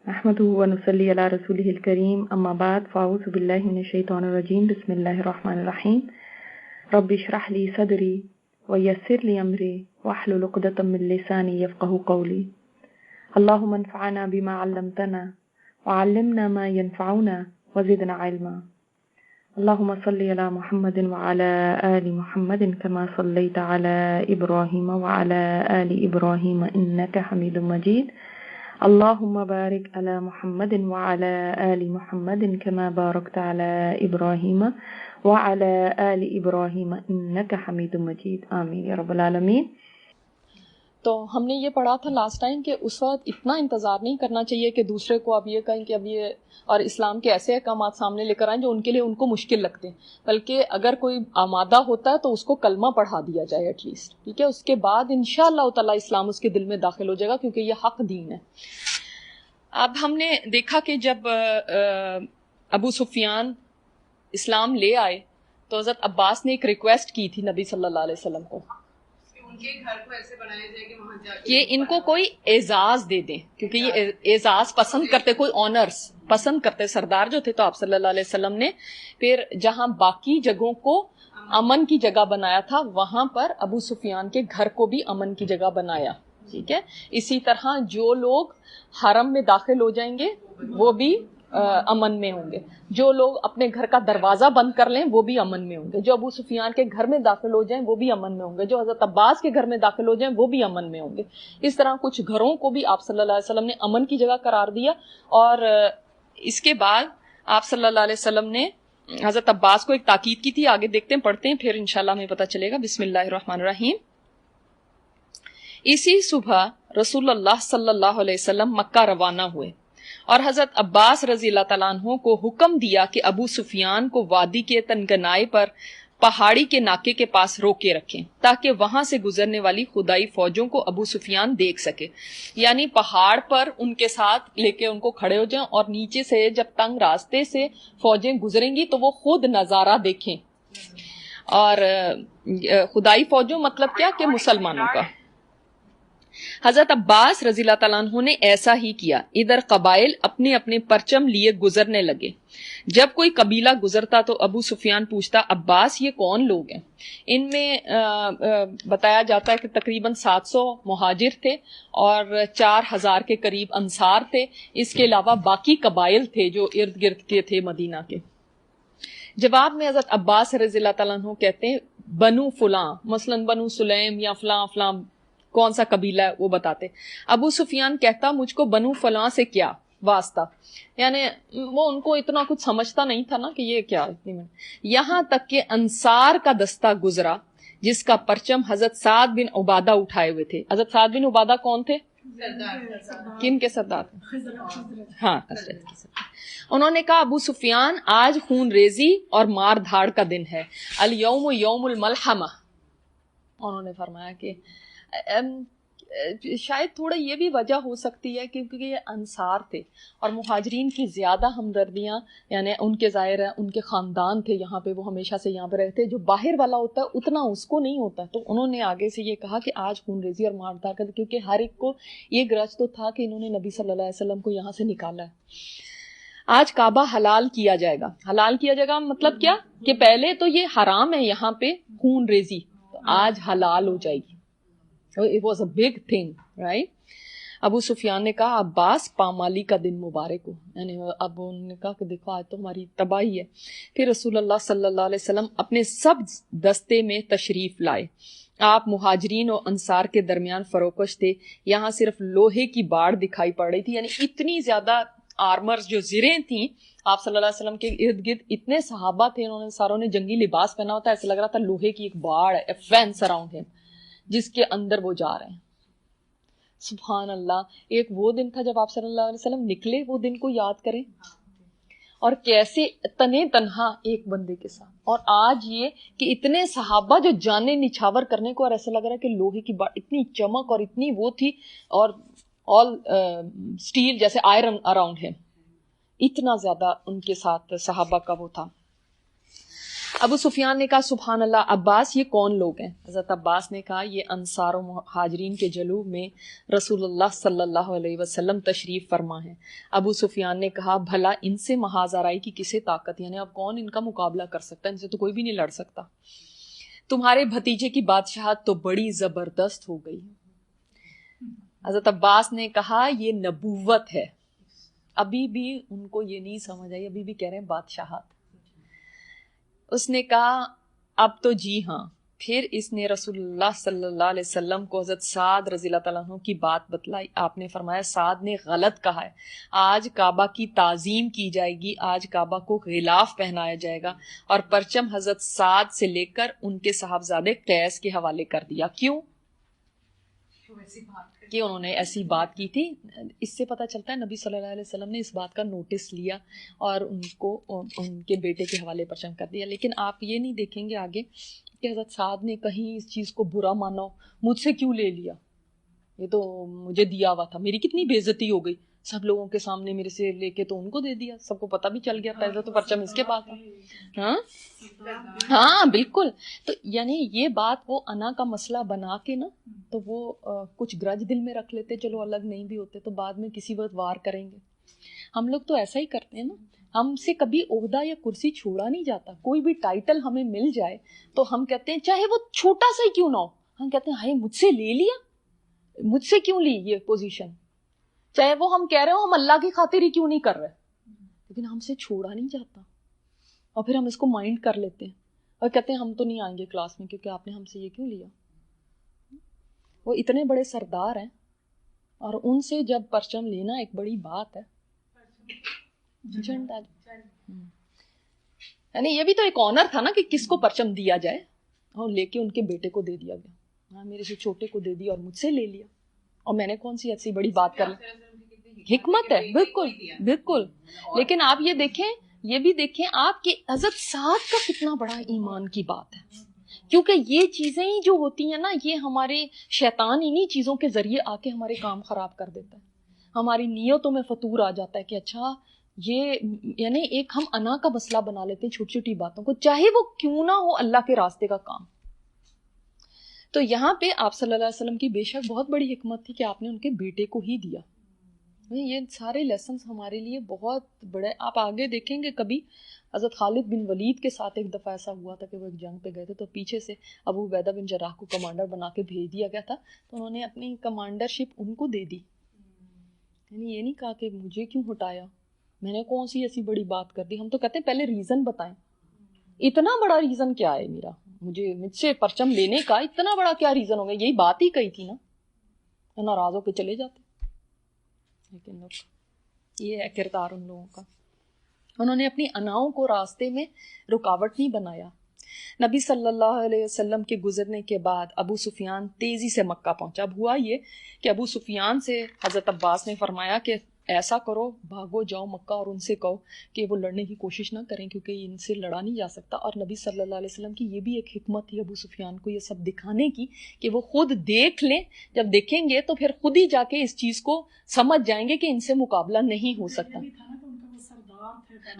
نحمده ونصلي على رسوله الكريم أما بعد فأعوذ بالله من الشيطان الرجيم بسم الله الرحمن الرحيم رب اشرح لي صدري ويسر لي أمري واحلل عقدة من لساني يفقهوا قولي اللهم انفعنا بما علمتنا وعلمنا ما ينفعنا وزدنا علما اللهم صل على محمد وعلى آل محمد كما صليت على إبراهيم وعلى آل إبراهيم إنك حميد مجيد اللهم بارك على محمد وعلى آل محمد كما باركت على إبراهيم وعلى آل إبراهيم إنك حميد مجيد آمين یا رب العالمین۔ تو ہم نے یہ پڑھا تھا لاسٹ ٹائم کہ اس وقت اتنا انتظار نہیں کرنا چاہیے کہ دوسرے کو اب یہ کہیں کہ اب یہ اور اسلام کے ایسے احکامات سامنے لے کر آئیں جو ان کے لیے ان کو مشکل لگتے ہیں، بلکہ اگر کوئی آمادہ ہوتا ہے تو اس کو کلمہ پڑھا دیا جائے ایٹ لیسٹ، ٹھیک ہے، اس کے بعد انشاءاللہ تعالیٰ اسلام اس کے دل میں داخل ہو جائے گا کیونکہ یہ حق دین ہے۔ اب ہم نے دیکھا کہ جب ابو سفیان اسلام لے آئے تو حضرت عباس نے ایک ریکویسٹ کی تھی نبی صلی اللہ علیہ وسلم کو ان کے گھر کو ایسے بنایا جائے کہ وہاں جا کہ ان کو کوئی اعزاز دے دیں، کیونکہ یہ اعزاز پسند کرتے، کوئی آنرز پسند کرتے سردار جو تھے۔ تو آپ صلی اللہ علیہ وسلم نے پھر جہاں باقی جگہوں کو امن کی جگہ بنایا تھا وہاں پر ابو سفیان کے گھر کو بھی امن کی جگہ بنایا، ٹھیک ہے۔ اسی طرح جو لوگ حرم میں داخل ہو جائیں گے وہ بھی امن میں ہوں گے، جو لوگ اپنے گھر کا دروازہ بند کر لیں وہ بھی امن میں ہوں گے، جو ابو سفیان کے گھر میں داخل ہو جائیں وہ بھی امن میں ہوں گے، جو حضرت عباس کے گھر میں داخل ہو جائیں وہ بھی امن میں ہوں گے۔ اس طرح کچھ گھروں کو بھی آپ صلی اللہ علیہ وسلم نے امن کی جگہ قرار دیا، اور اس کے بعد آپ صلی اللہ علیہ وسلم نے حضرت عباس کو ایک تاکید کی تھی۔ آگے دیکھتے ہیں، پڑھتے ہیں، پھر انشاءاللہ ہمیں پتہ چلے گا۔ بسم اللہ الرحمن الرحیم۔ اسی صبح رسول اللہ صلی اللہ علیہ وسلم مکہ روانہ ہوئے اور حضرت عباس رضی اللہ تعالیٰ عنہ کو حکم دیا کہ ابو سفیان کو وادی کے تنگنائے پر پہاڑی کے ناکے کے پاس روکے رکھیں تاکہ وہاں سے گزرنے والی خدائی فوجوں کو ابو سفیان دیکھ سکے، یعنی پہاڑ پر ان کے ساتھ لے کے ان کو کھڑے ہو جائیں اور نیچے سے جب تنگ راستے سے فوجیں گزریں گی تو وہ خود نظارہ دیکھیں۔ اور خدائی فوجوں مطلب کیا کہ مسلمانوں کا۔ حضرت عباس رضی اللہ تعالیٰ عنہ نے ایسا ہی کیا۔ ادھر قبائل اپنے اپنے پرچم لیے گزرنے لگے۔ جب کوئی قبیلہ گزرتا تو ابو سفیان پوچھتا، عباس یہ کون لوگ ہیں؟ ان میں بتایا جاتا ہے کہ تقریباً 700 مہاجر تھے اور 4000 کے قریب انصار تھے، اس کے علاوہ باقی قبائل تھے جو ارد گرد کے تھے مدینہ کے۔ جواب میں حضرت عباس رضی اللہ تعالیٰ عنہ کہتے ہیں بنو فلاں، مثلاً بنو سلیم یا فلاں فلاں کون سا قبیلہ ہے وہ بتاتے۔ ابو سفیان کہتا مجھ کو بنو فلاں سے کیا واسطہ، یعنی وہ ان کو اتنا کچھ سمجھتا نہیں تھا نا کہ یہ کیا۔ یہاں تک کہ انصار کا دستہ گزرا جس کا پرچم حضرت سعد بن عبادہ اٹھائے ہوئے تھے۔ حضرت سعد بن عبادہ کون تھے؟ کن کے سردار؟ ہاں، انہوں نے کہا ابو سفیان آج خون ریزی اور مار دھاڑ کا دن ہے، الیوم یوم الملحمہ۔ انہوں نے فرمایا کہ شاید تھوڑا یہ بھی وجہ ہو سکتی ہے کیونکہ یہ انصار تھے اور مہاجرین کی زیادہ ہمدردیاں یعنی ان کے ظاہر ہے ان کے خاندان تھے یہاں پہ، وہ ہمیشہ سے یہاں پہ رہتے، جو باہر والا ہوتا ہے اتنا اس کو نہیں ہوتا، تو انہوں نے آگے سے یہ کہا کہ آج خون ریزی اور مار دھاڑ کا، کیونکہ ہر ایک کو یہ گرج تو تھا کہ انہوں نے نبی صلی اللہ علیہ وسلم کو یہاں سے نکالا ہے۔ آج کعبہ حلال کیا جائے گا۔ حلال کیا جائے گا مطلب کیا کہ پہلے تو یہ حرام ہے یہاں پہ خون ریزی، تو آج حلال ہو جائے گی۔ It was a big thing, right? ابو سفیان نے کہا عباس پامالی کا دن مبارک ہو، یعنی اب انہوں نے کہا کہ دیکھو آج تو ہماری تباہی ہے۔ پھر رسول اللہ صلی اللہ علیہ وسلم اپنے سب دستے میں تشریف لائے۔ آپ مہاجرین اور انصار کے درمیان فروکش تھے، یہاں صرف لوہے کی باڑ دکھائی پڑ رہی تھی، یعنی اتنی زیادہ آرمرز جو زریں تھیں آپ صلی اللہ علیہ وسلم کے ارد گرد، اتنے صحابہ تھے، انہوں نے ساروں نے جنگی لباس پہنا ہوتا ہے، ایسا لگ رہا تھا لوہے کی ایک باڑ ہے، فینس اراؤنڈ ہم، جس کے اندر وہ جا رہے ہیں۔ سبحان اللہ، ایک وہ دن تھا جب آپ صلی اللہ علیہ وسلم نکلے، وہ دن کو یاد کریں، اور کیسے تنے تنہا ایک بندے کے ساتھ، اور آج یہ کہ اتنے صحابہ جو جانیں نچھاور کرنے کو، اور ایسا لگ رہا ہے کہ لوہے کی بات، اتنی چمک اور اتنی وہ تھی، اور آل اسٹیل جیسے آئرن اراؤنڈ ہے، اتنا زیادہ ان کے ساتھ صحابہ کا وہ تھا۔ ابو سفیان نے کہا سبحان اللہ عباس یہ کون لوگ ہیں؟ حضرت عباس نے کہا یہ انصار و مہاجرین کے جلوہ میں رسول اللہ صلی اللہ علیہ وسلم تشریف فرما ہیں۔ ابو سفیان نے کہا بھلا ان سے محاذ آرائی کی کسے طاقت، یعنی اب کون ان کا مقابلہ کر سکتا ہے، ان سے تو کوئی بھی نہیں لڑ سکتا، تمہارے بھتیجے کی بادشاہت تو بڑی زبردست ہو گئی۔ حضرت عباس نے کہا یہ نبوت ہے، ابھی بھی ان کو یہ نہیں سمجھ آئی، ابھی بھی کہہ رہے ہیں بادشاہت۔ اس نے کہا اب تو جی ہاں۔ پھر اس نے رسول اللہ صلی اللہ علیہ وسلم کو حضرت سعد رضی اللہ تعالیٰ عنہ کی بات بتلائی۔ آپ نے فرمایا سعد نے غلط کہا ہے، آج کعبہ کی تعظیم کی جائے گی، آج کعبہ کو غلاف پہنایا جائے گا، اور پرچم حضرت سعد سے لے کر ان کے صاحبزادے قیس کے حوالے کر دیا۔ کیوں کہ انہوں نے ایسی بات کی تھی۔ اس سے پتہ چلتا ہے نبی صلی اللہ علیہ وسلم نے اس بات کا نوٹس لیا اور ان کو ان کے بیٹے کے حوالے پرچم کر دیا۔ لیکن آپ یہ نہیں دیکھیں گے آگے کہ حضرت سعد نے کہیں اس چیز کو برا مانا ہو، مجھ سے کیوں لے لیا، یہ تو مجھے دیا ہوا تھا، میری کتنی بے عزتی ہو گئی، سب لوگوں کے سامنے میرے سے لے کے تو ان کو دے دیا، سب کو پتہ بھی چل گیا، پہلے تو پرچم اس کے پاس تھا۔ ہاں بالکل۔ تو یعنی یہ بات وہ انا کا مسئلہ بنا کے نا، تو وہ کچھ گرج دل میں رکھ لیتے، چلو الگ نہیں بھی ہوتے تو بعد میں کسی وقت وار کریں گے۔ ہم لوگ تو ایسا ہی کرتے ہیں نا، ہم سے کبھی عہدہ یا کرسی چھوڑا نہیں جاتا، کوئی بھی ٹائٹل ہمیں مل جائے تو ہم کہتے ہیں چاہے وہ چھوٹا سا ہی کیوں نہ ہو، ہم کہتے ہیں ہائے مجھ سے لے لیا، مجھ سے کیوں لی یہ پوزیشن، چاہے وہ ہم کہہ رہے ہو ہم اللہ کی خاطر ہی کیوں نہیں کر رہے، لیکن ہم سے چھوڑا نہیں جاتا، اور پھر ہم اس کو مائنڈ کر لیتے ہیں اور کہتے ہیں ہم تو نہیں آئیں گے کلاس میں کیونکہ آپ نے ہم سے یہ کیوں لیا۔ وہ اتنے بڑے سردار ہیں اور ان سے جب پرچم لینا ایک بڑی بات ہے، یعنی یہ بھی تو ایک آنر تھا نا کہ کس کو پرچم دیا جائے، اور لے کے ان کے بیٹے کو دے دیا گیا، ہاں میرے سے چھوٹے کو دے دیا اور مجھ سے لے لیا، اور میں نے کون سی ایسی بڑی بات کر لی، حکمت ہے بالکل بالکل۔ لیکن آپ یہ دیکھیں، یہ بھی دیکھیں آپ کہ حضرت سعد کا کتنا بڑا ایمان کی بات ہے، کیونکہ یہ چیزیں ہی جو ہوتی ہیں نا، یہ ہمارے شیطان انہی چیزوں کے ذریعے آ کے ہمارے کام خراب کر دیتا ہے، ہماری نیتوں میں فطور آ جاتا ہے کہ اچھا یہ، یعنی ایک ہم انا کا مسئلہ بنا لیتے ہیں چھوٹی چھوٹی باتوں کو، چاہے وہ کیوں نہ ہو اللہ کے راستے کا کام۔ تو یہاں پہ آپ صلی اللہ علیہ وسلم کی بے شک بہت بڑی حکمت تھی کہ آپ نے ان کے بیٹے کو ہی دیا۔ یہ سارے لیسنز ہمارے لیے بہت بڑے، آپ آگے دیکھیں گے کبھی حضرت خالد بن ولید کے ساتھ ایک دفعہ ایسا ہوا تھا کہ وہ ایک جنگ پہ گئے تھے، تو پیچھے سے ابو عبیدہ بن جراح کو کمانڈر بنا کے بھیج دیا گیا تھا، تو انہوں نے اپنی کمانڈرشپ ان کو دے دی، یعنی یہ نہیں کہا کہ مجھے کیوں ہٹایا، میں نے کون سی ایسی بڑی بات کر دی۔ ہم تو کہتے ہیں پہلے ریزن بتائیں، اتنا بڑا ریزن کیا ہے میرا، مجھ سے پرچم لینے کا اتنا بڑا کیا ریزن ہوگا، یہی بات ہی کہی تھی نا، ناراض ہو کے چلے جاتے۔ لیکن یہ ہے کردار ان لوگوں کا، انہوں نے اپنی اناؤں کو راستے میں رکاوٹ نہیں بنایا۔ نبی صلی اللہ علیہ وسلم کے گزرنے کے بعد ابو سفیان تیزی سے مکہ پہنچا۔ اب ہوا یہ کہ ابو سفیان سے حضرت عباس نے فرمایا کہ ایسا کرو، بھاگو جاؤ مکہ اور ان سے کہو کہ وہ لڑنے کی کوشش نہ کریں کیونکہ ان سے لڑا نہیں جا سکتا۔ اور نبی صلی اللہ علیہ وسلم کی یہ بھی ایک حکمت تھی ابو سفیان کو یہ سب دکھانے کی کہ وہ خود دیکھ لیں، جب دیکھیں گے تو پھر خود ہی جا کے اس چیز کو سمجھ جائیں گے کہ ان سے مقابلہ نہیں ہو سکتا۔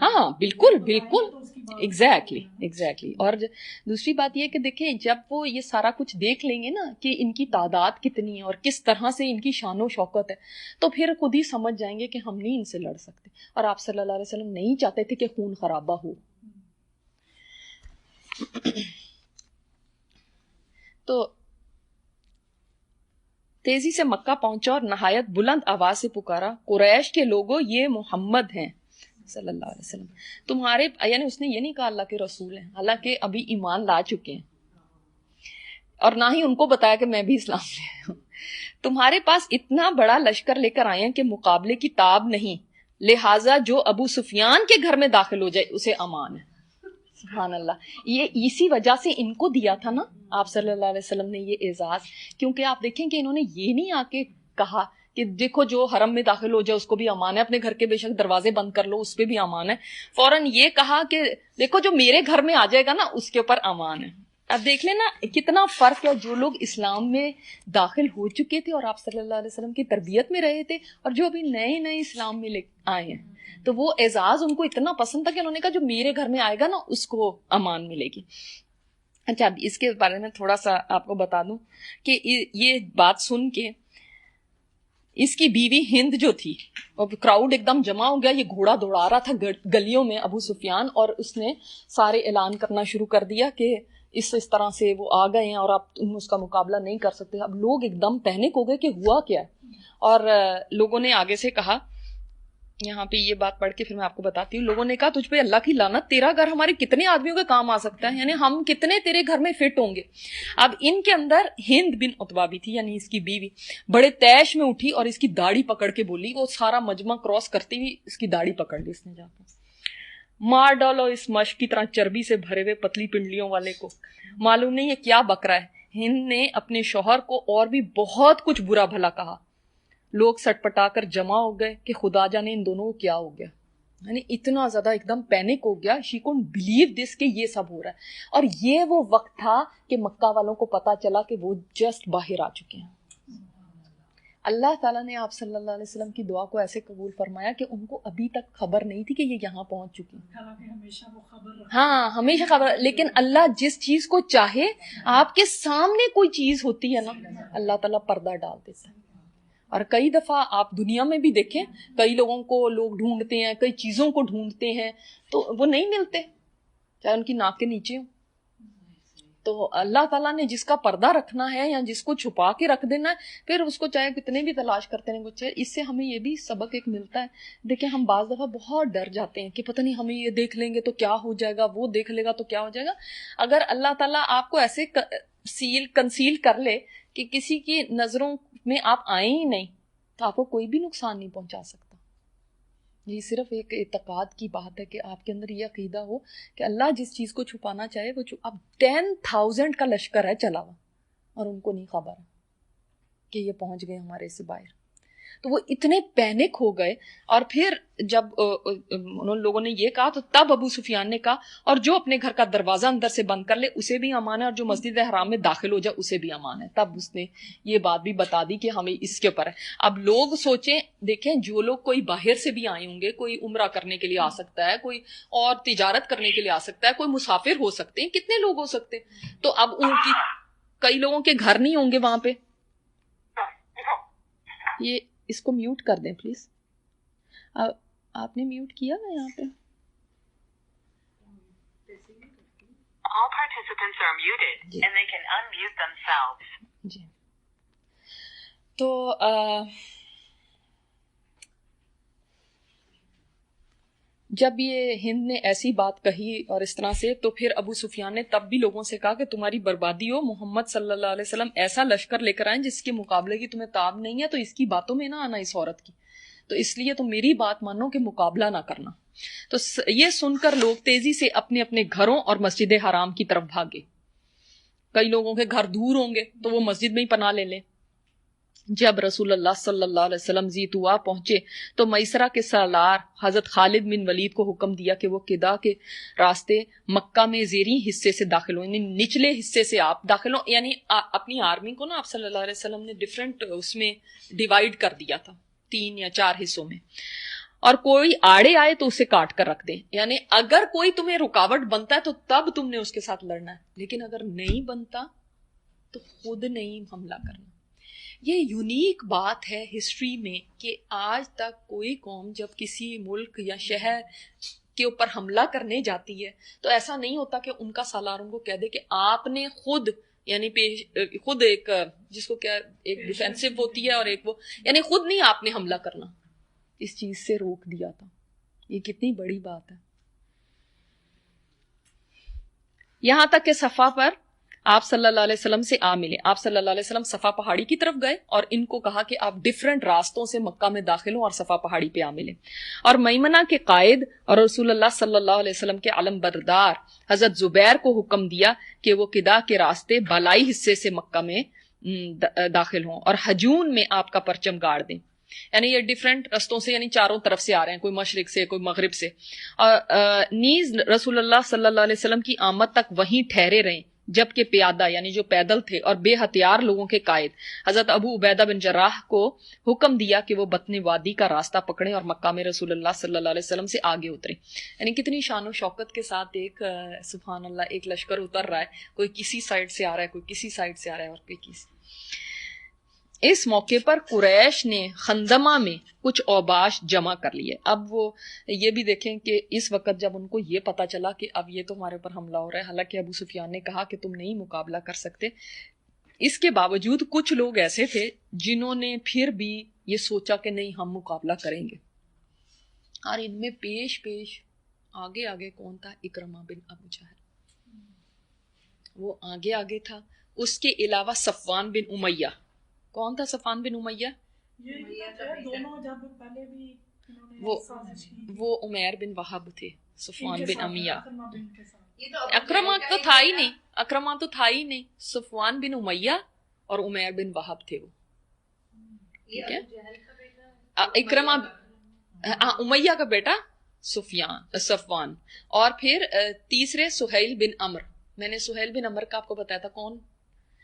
ہاں بالکل بالکل، ایگزیکٹلی۔ اور دوسری بات یہ کہ دیکھیں جب وہ یہ سارا کچھ دیکھ لیں گے نا کہ ان کی تعداد کتنی ہے اور کس طرح سے ان کی شان و شوکت ہے، تو پھر خود ہی سمجھ جائیں گے کہ ہم نہیں ان سے لڑ سکتے۔ اور آپ صلی اللہ علیہ وسلم نہیں چاہتے تھے کہ خون خرابہ ہو۔ تو تیزی سے مکہ پہنچا اور نہایت بلند آواز سے پکارا، قریش کے لوگوں یہ محمد ہیں صلی اللہ علیہ وسلم تمہارے، یعنی اس نے یہ نہیں کہا اللہ کے رسول ہیں، حالانکہ ابھی ایمان لا چکے ہیں، اور نہ ہی ان کو بتایا کہ میں بھی اسلام لے ہوں، تمہارے پاس اتنا بڑا لشکر لے کر آئے ہیں کہ مقابلے کی تاب نہیں، لہٰذا جو ابو سفیان کے گھر میں داخل ہو جائے اسے امان ہے۔ سبحان اللہ، یہ اسی وجہ سے ان کو دیا تھا نا آپ صلی اللہ علیہ وسلم نے یہ اعزاز، کیونکہ آپ دیکھیں کہ انہوں نے یہ نہیں آ کے کہا کہ دیکھو جو حرم میں داخل ہو جائے اس کو بھی امان ہے، اپنے گھر کے بے شک دروازے بند کر لو اس پہ بھی امان ہے، فوراً یہ کہا کہ دیکھو جو میرے گھر میں آ جائے گا نا اس کے اوپر امان ہے۔ اب دیکھ لیں نا کتنا فرق ہے، جو لوگ اسلام میں داخل ہو چکے تھے اور آپ صلی اللہ علیہ وسلم کی تربیت میں رہے تھے، اور جو ابھی نئے نئے اسلام میں آئے ہیں، تو وہ اعزاز ان کو اتنا پسند تھا کہ انہوں نے کہا جو میرے گھر میں آئے گا نا اس کو امان ملے گی. اچھا اب اس کے بارے میں تھوڑا سا آپ کو بتا دوں کہ یہ بات سن کے اس کی بیوی ہند جو تھی, کراؤڈ ایک دم جمع ہو گیا, یہ گھوڑا دوڑا رہا تھا گلیوں میں ابو سفیان, اور اس نے سارے اعلان کرنا شروع کر دیا کہ اس طرح سے وہ آ گئے ہیں اور آپ اس کا مقابلہ نہیں کر سکتے. اب لوگ ایک دم پینک ہو گئے کہ ہوا کیا ہے, اور لوگوں نے آگے سے کہا, یہاں پہ یہ بات پڑھ کے پھر میں آپ کو بتاتی ہوں, لوگوں نے کہا تجھ پہ اللہ کی لعنت, تیرا گھر ہمارے کتنے آدمیوں کے کام آ سکتا ہے, یعنی ہم کتنے تیرے گھر میں فٹ ہوں گے. اب ان کے اندر ہند بن عتبہ بھی تھی, یعنی اس کی بیوی, بڑے تیش میں اٹھی اور اس کی داڑھی پکڑ کے بولی, وہ سارا مجمع کراس کرتی ہوئی اس کی داڑھی پکڑ لی اس نے جا کے, مار ڈالو اس مشق کی طرح چربی سے بھرے ہوئے پتلی پنڈلیوں والے کو, معلوم نہیں یہ کیا بک رہا ہے. ہند نے اپنے شوہر کو اور بھی بہت کچھ برا بھلا کہا. لوگ سٹ پٹا کر جمع ہو گئے کہ خدا جانے ان دونوں کو کیا ہو گیا, یعنی اتنا زیادہ ایک دم پینک ہو گیا. شی کونٹ بلیو دس کہ یہ سب ہو رہا ہے. اور یہ وہ وقت تھا کہ مکہ والوں کو پتا چلا کہ وہ جسٹ باہر آ چکے ہیں. اللہ تعالیٰ نے آپ صلی اللہ علیہ وسلم کی دعا کو ایسے قبول فرمایا کہ ان کو ابھی تک خبر نہیں تھی کہ یہ یہاں پہنچ چکی ہیں. ہاں ہمیشہ خبر, لیکن اللہ جس چیز کو چاہے, آپ کے سامنے کوئی چیز ہوتی ہے نا, اللہ تعالیٰ پردہ ڈال دیتا ہے. اور کئی دفعہ آپ دنیا میں بھی دیکھیں, کئی لوگوں کو لوگ ڈھونڈتے ہیں, کئی چیزوں کو ڈھونڈتے ہیں تو وہ نہیں ملتے, چاہے ان کی ناک کے نیچے ہوں. تو اللہ تعالیٰ نے جس کا پردہ رکھنا ہے یا جس کو چھپا کے رکھ دینا ہے, پھر اس کو چاہے کتنے بھی تلاش کرتے ہیں کچھ. اس سے ہمیں یہ بھی سبق ایک ملتا ہے. دیکھیں ہم بعض دفعہ بہت ڈر جاتے ہیں کہ پتہ نہیں ہمیں یہ دیکھ لیں گے تو کیا ہو جائے گا, وہ دیکھ لے گا تو کیا ہو جائے گا. اگر اللہ تعالیٰ آپ کو ایسے کنسیل کر لے کہ کسی کی نظروں میں آپ آئیں ہی نہیں, تو آپ کو کوئی بھی نقصان نہیں پہنچا سکتا. یہ صرف ایک اعتقاد کی بات ہے کہ آپ کے اندر یہ عقیدہ ہو کہ اللہ جس چیز کو چھپانا چاہے وہ اب 10,000 کا لشکر ہے چلا ہوا اور ان کو نہیں خبر ہے کہ یہ پہنچ گئے ہمارے سے باہر. تو وہ اتنے پینک ہو گئے. اور پھر جب انہوں لوگوں نے یہ کہا تو تب ابو سفیان نے کہا, اور جو اپنے گھر کا دروازہ اندر سے بند کر لے اسے بھی امان ہے, اور جو مسجد حرام میں داخل ہو جائے اسے بھی امان ہے. تب اس نے یہ بات بھی بتا دی کہ ہمیں اس کے اوپر ہے. اب لوگ سوچیں, دیکھیں جو لوگ کوئی باہر سے بھی آئے ہوں گے, کوئی عمرہ کرنے کے لیے آ سکتا ہے, کوئی اور تجارت کرنے کے لیے آ سکتا ہے, کوئی مسافر ہو سکتے ہیں, کتنے لوگ ہو سکتے ہیں. تو اب ان کی کئی لوگوں کے گھر نہیں ہوں گے وہاں پہ. یہ اس کو میوٹ کر دیں پلیز. آپ نے میوٹ کیا نا یہاں پہ. All participants are muted and they can unmute themselves. جی تو جب یہ ہند نے ایسی بات کہی اور اس طرح سے, تو پھر ابو سفیان نے تب بھی لوگوں سے کہا کہ تمہاری بربادی ہو, محمد صلی اللہ علیہ وسلم ایسا لشکر لے کر آئیں جس کے مقابلے کی تمہیں تاب نہیں ہے, تو اس کی باتوں میں نہ آنا اس عورت کی, تو اس لیے تم میری بات مانو کہ مقابلہ نہ کرنا. تو یہ سن کر لوگ تیزی سے اپنے اپنے گھروں اور مسجد حرام کی طرف بھاگے. کئی لوگوں کے گھر دور ہوں گے تو وہ مسجد میں ہی پناہ لے لیں. جب رسول اللہ صلی اللہ علیہ وسلم ذیتوا پہنچے تو میسرہ کے سالار حضرت خالد بن ولید کو حکم دیا کہ وہ قدا کے راستے مکہ میں زیریں حصے سے داخل ہوں, یعنی نچلے حصے سے آپ داخل ہوں. یعنی اپنی آرمی کو نا آپ صلی اللہ علیہ وسلم نے ڈیفرنٹ اس میں ڈیوائیڈ کر دیا تھا, 3 یا 4 حصوں میں, اور کوئی آڑے آئے تو اسے کاٹ کر رکھ دیں. یعنی اگر کوئی تمہیں رکاوٹ بنتا ہے تو تب تم نے اس کے ساتھ لڑنا ہے, لیکن اگر نہیں بنتا تو خود نہیں حملہ کرنا. یہ یونیک بات ہے ہسٹری میں کہ آج تک کوئی قوم جب کسی ملک یا شہر کے اوپر حملہ کرنے جاتی ہے تو ایسا نہیں ہوتا کہ ان کا سالار ان کو کہہ دے کہ آپ نے خود, یعنی خود ایک جس کو کیا ایک ڈیفینسو ہوتی ہے اور ایک وہ, یعنی خود نہیں آپ نے حملہ کرنا. اس چیز سے روک دیا تھا. یہ کتنی بڑی بات ہے. یہاں تک کہ صفا پر آپ صلی اللہ علیہ وسلم سے آ ملے. آپ صلی اللہ علیہ وسلم صفا پہاڑی کی طرف گئے اور ان کو کہا کہ آپ ڈیفرنٹ راستوں سے مکہ میں داخل ہوں اور صفا پہاڑی پہ آ ملے. اور میمنہ کے قائد اور رسول اللہ صلی اللہ علیہ وسلم کے علم بردار حضرت زبیر کو حکم دیا کہ وہ قدا کے راستے بالائی حصے سے مکہ میں داخل ہوں اور ہجون میں آپ کا پرچم گاڑ دیں. یعنی یہ ڈیفرنٹ رستوں سے, یعنی چاروں طرف سے آ رہے ہیں, کوئی مشرق سے, کوئی مغرب سے. اور نیز رسول اللہ صلی اللہ علیہ وسلم کی آمد تک وہیں ٹھہرے رہیں جبکہ پیادہ یعنی جو پیدل تھے اور بے ہتھیار لوگوں کے قائد حضرت ابو عبیدہ بن جراح کو حکم دیا کہ وہ بطن وادی کا راستہ پکڑیں اور مکہ میں رسول اللہ صلی اللہ علیہ وسلم سے آگے اتریں. یعنی کتنی شان و شوکت کے ساتھ ایک سبحان اللہ ایک لشکر اتر رہا ہے, کوئی کسی سائڈ سے آ رہا ہے, کوئی کسی سائڈ سے آ رہا ہے اور کوئی کسی. اس موقع پر قریش نے خندمہ میں کچھ اوباش جمع کر لیے. اب وہ یہ بھی دیکھیں کہ اس وقت جب ان کو یہ پتا چلا کہ اب یہ تو ہمارے اوپر حملہ ہو رہا ہے, حالانکہ ابو سفیان نے کہا کہ تم نہیں مقابلہ کر سکتے, اس کے باوجود کچھ لوگ ایسے تھے جنہوں نے پھر بھی یہ سوچا کہ نہیں ہم مقابلہ کریں گے. اور ان میں پیش پیش آگے آگے کون تھا؟ اکرمہ بن ابو جہل, وہ آگے آگے تھا. اس کے علاوہ صفوان بن امیہ. کون تھا صفوان بن امیہ؟ وہ عمیر بن وہب تھے. صفوان بن امیہ. اکرمہ تو تھا ہی نہیں, اکرمہ تو تھا ہی نہیں. صفوان بن امیہ اور عمیر بن وہب تھے وہ. ٹھیک ہے, اکرمہ امیہ کا بیٹا صفوان, اور پھر تیسرے سہیل بن عمر. میں نے سہیل بن عمر کا آپ کو بتایا تھا کون,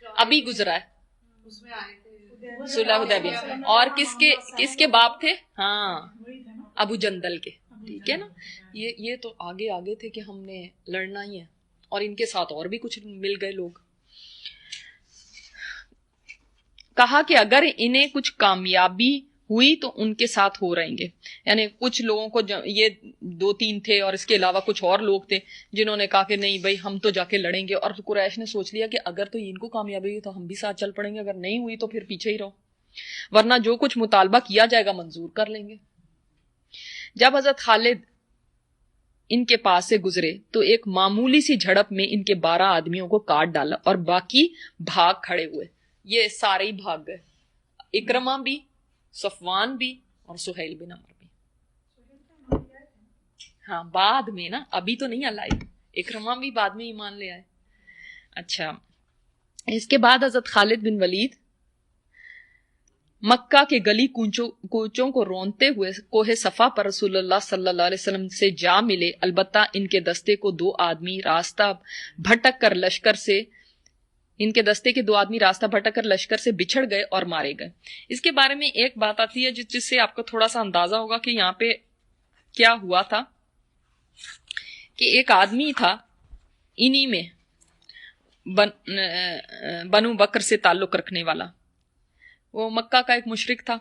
ابھی گزرا ہے, صلح حدیبیہ. اور کس کے باپ تھے؟ ہاں ابو جندل کے. ٹھیک ہے نا, یہ تو آگے آگے تھے کہ ہم نے لڑنا ہی ہے, اور ان کے ساتھ اور بھی کچھ مل گئے لوگ. کہا کہ اگر انہیں کچھ کامیابی ہوئی تو ان کے ساتھ ہو رہیں گے. یعنی کچھ لوگوں کو, یہ 2-3 تھے اور اس کے علاوہ کچھ اور لوگ تھے جنہوں نے کہا کہ نہیں بھائی ہم تو جا کے لڑیں گے. اور قریش نے سوچ لیا کہ اگر تو ان کو کامیابی ہوئی تو ہم بھی ساتھ چل پڑیں گے, اگر نہیں ہوئی تو پھر پیچھے ہی رہو, ورنہ جو کچھ مطالبہ کیا جائے گا منظور کر لیں گے. جب حضرت خالد ان کے پاس سے گزرے تو ایک معمولی سی جھڑپ میں ان کے 12 آدمیوں کو کاٹ ڈالا اور باقی بھاگ کھڑے ہوئے. یہ سارے ہی بھاگ گئے, اکرمہ بھی, صفوان بھی اور سہیل بن عمر بھی. ہاں بعد میں نا, ابھی تو نہیں لائے. اکرمہ بھی بعد میں ایمان لے آئے. اچھا, اس کے بعد حضرت خالد بن ولید مکہ کے گلی کوچوں کو رونتے ہوئے کوہ صفا پر رسول اللہ صلی اللہ علیہ وسلم سے جا ملے. البتہ ان کے دستے کو 2 آدمی راستہ بھٹک کر لشکر سے بچھڑ گئے اور مارے گئے. اس کے بارے میں ایک بات آتی ہے جس سے آپ کو تھوڑا سا اندازہ ہوگا کہ یہاں پہ کیا ہوا تھا. کہ ایک آدمی تھا انہی میں بنو بکر سے تعلق رکھنے والا, وہ مکہ کا ایک مشرک تھا.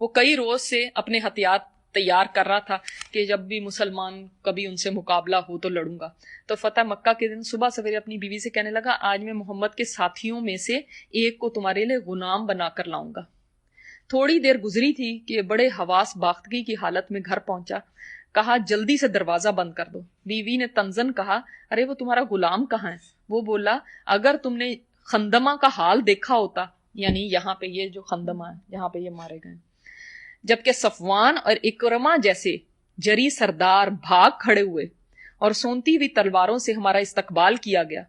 وہ کئی روز سے اپنے ہتھیار تیار کر رہا تھا کہ جب بھی مسلمان کبھی ان سے مقابلہ ہو تو لڑوں گا. تو فتح مکہ کے دن صبح سویرے اپنی بیوی سے کہنے لگا آج میں محمد کے ساتھیوں میں سے ایک کو تمہارے لیے غلام بنا کر لاؤں گا. تھوڑی دیر گزری تھی کہ بڑے حواس باختگی کی حالت میں گھر پہنچا. کہا جلدی سے دروازہ بند کر دو. بیوی نے تنزن کہا ارے وہ تمہارا غلام کہاں ہے؟ وہ بولا اگر تم نے خندمہ کا حال دیکھا ہوتا, یعنی یہاں پہ یہ جو خندمہ ہے یہاں پہ یہ مارے گئے, جبکہ صفوان اور اکرمہ جیسے جری سردار بھاگ کھڑے ہوئے اور سونتی ہوئی تلواروں سے ہمارا استقبال کیا گیا,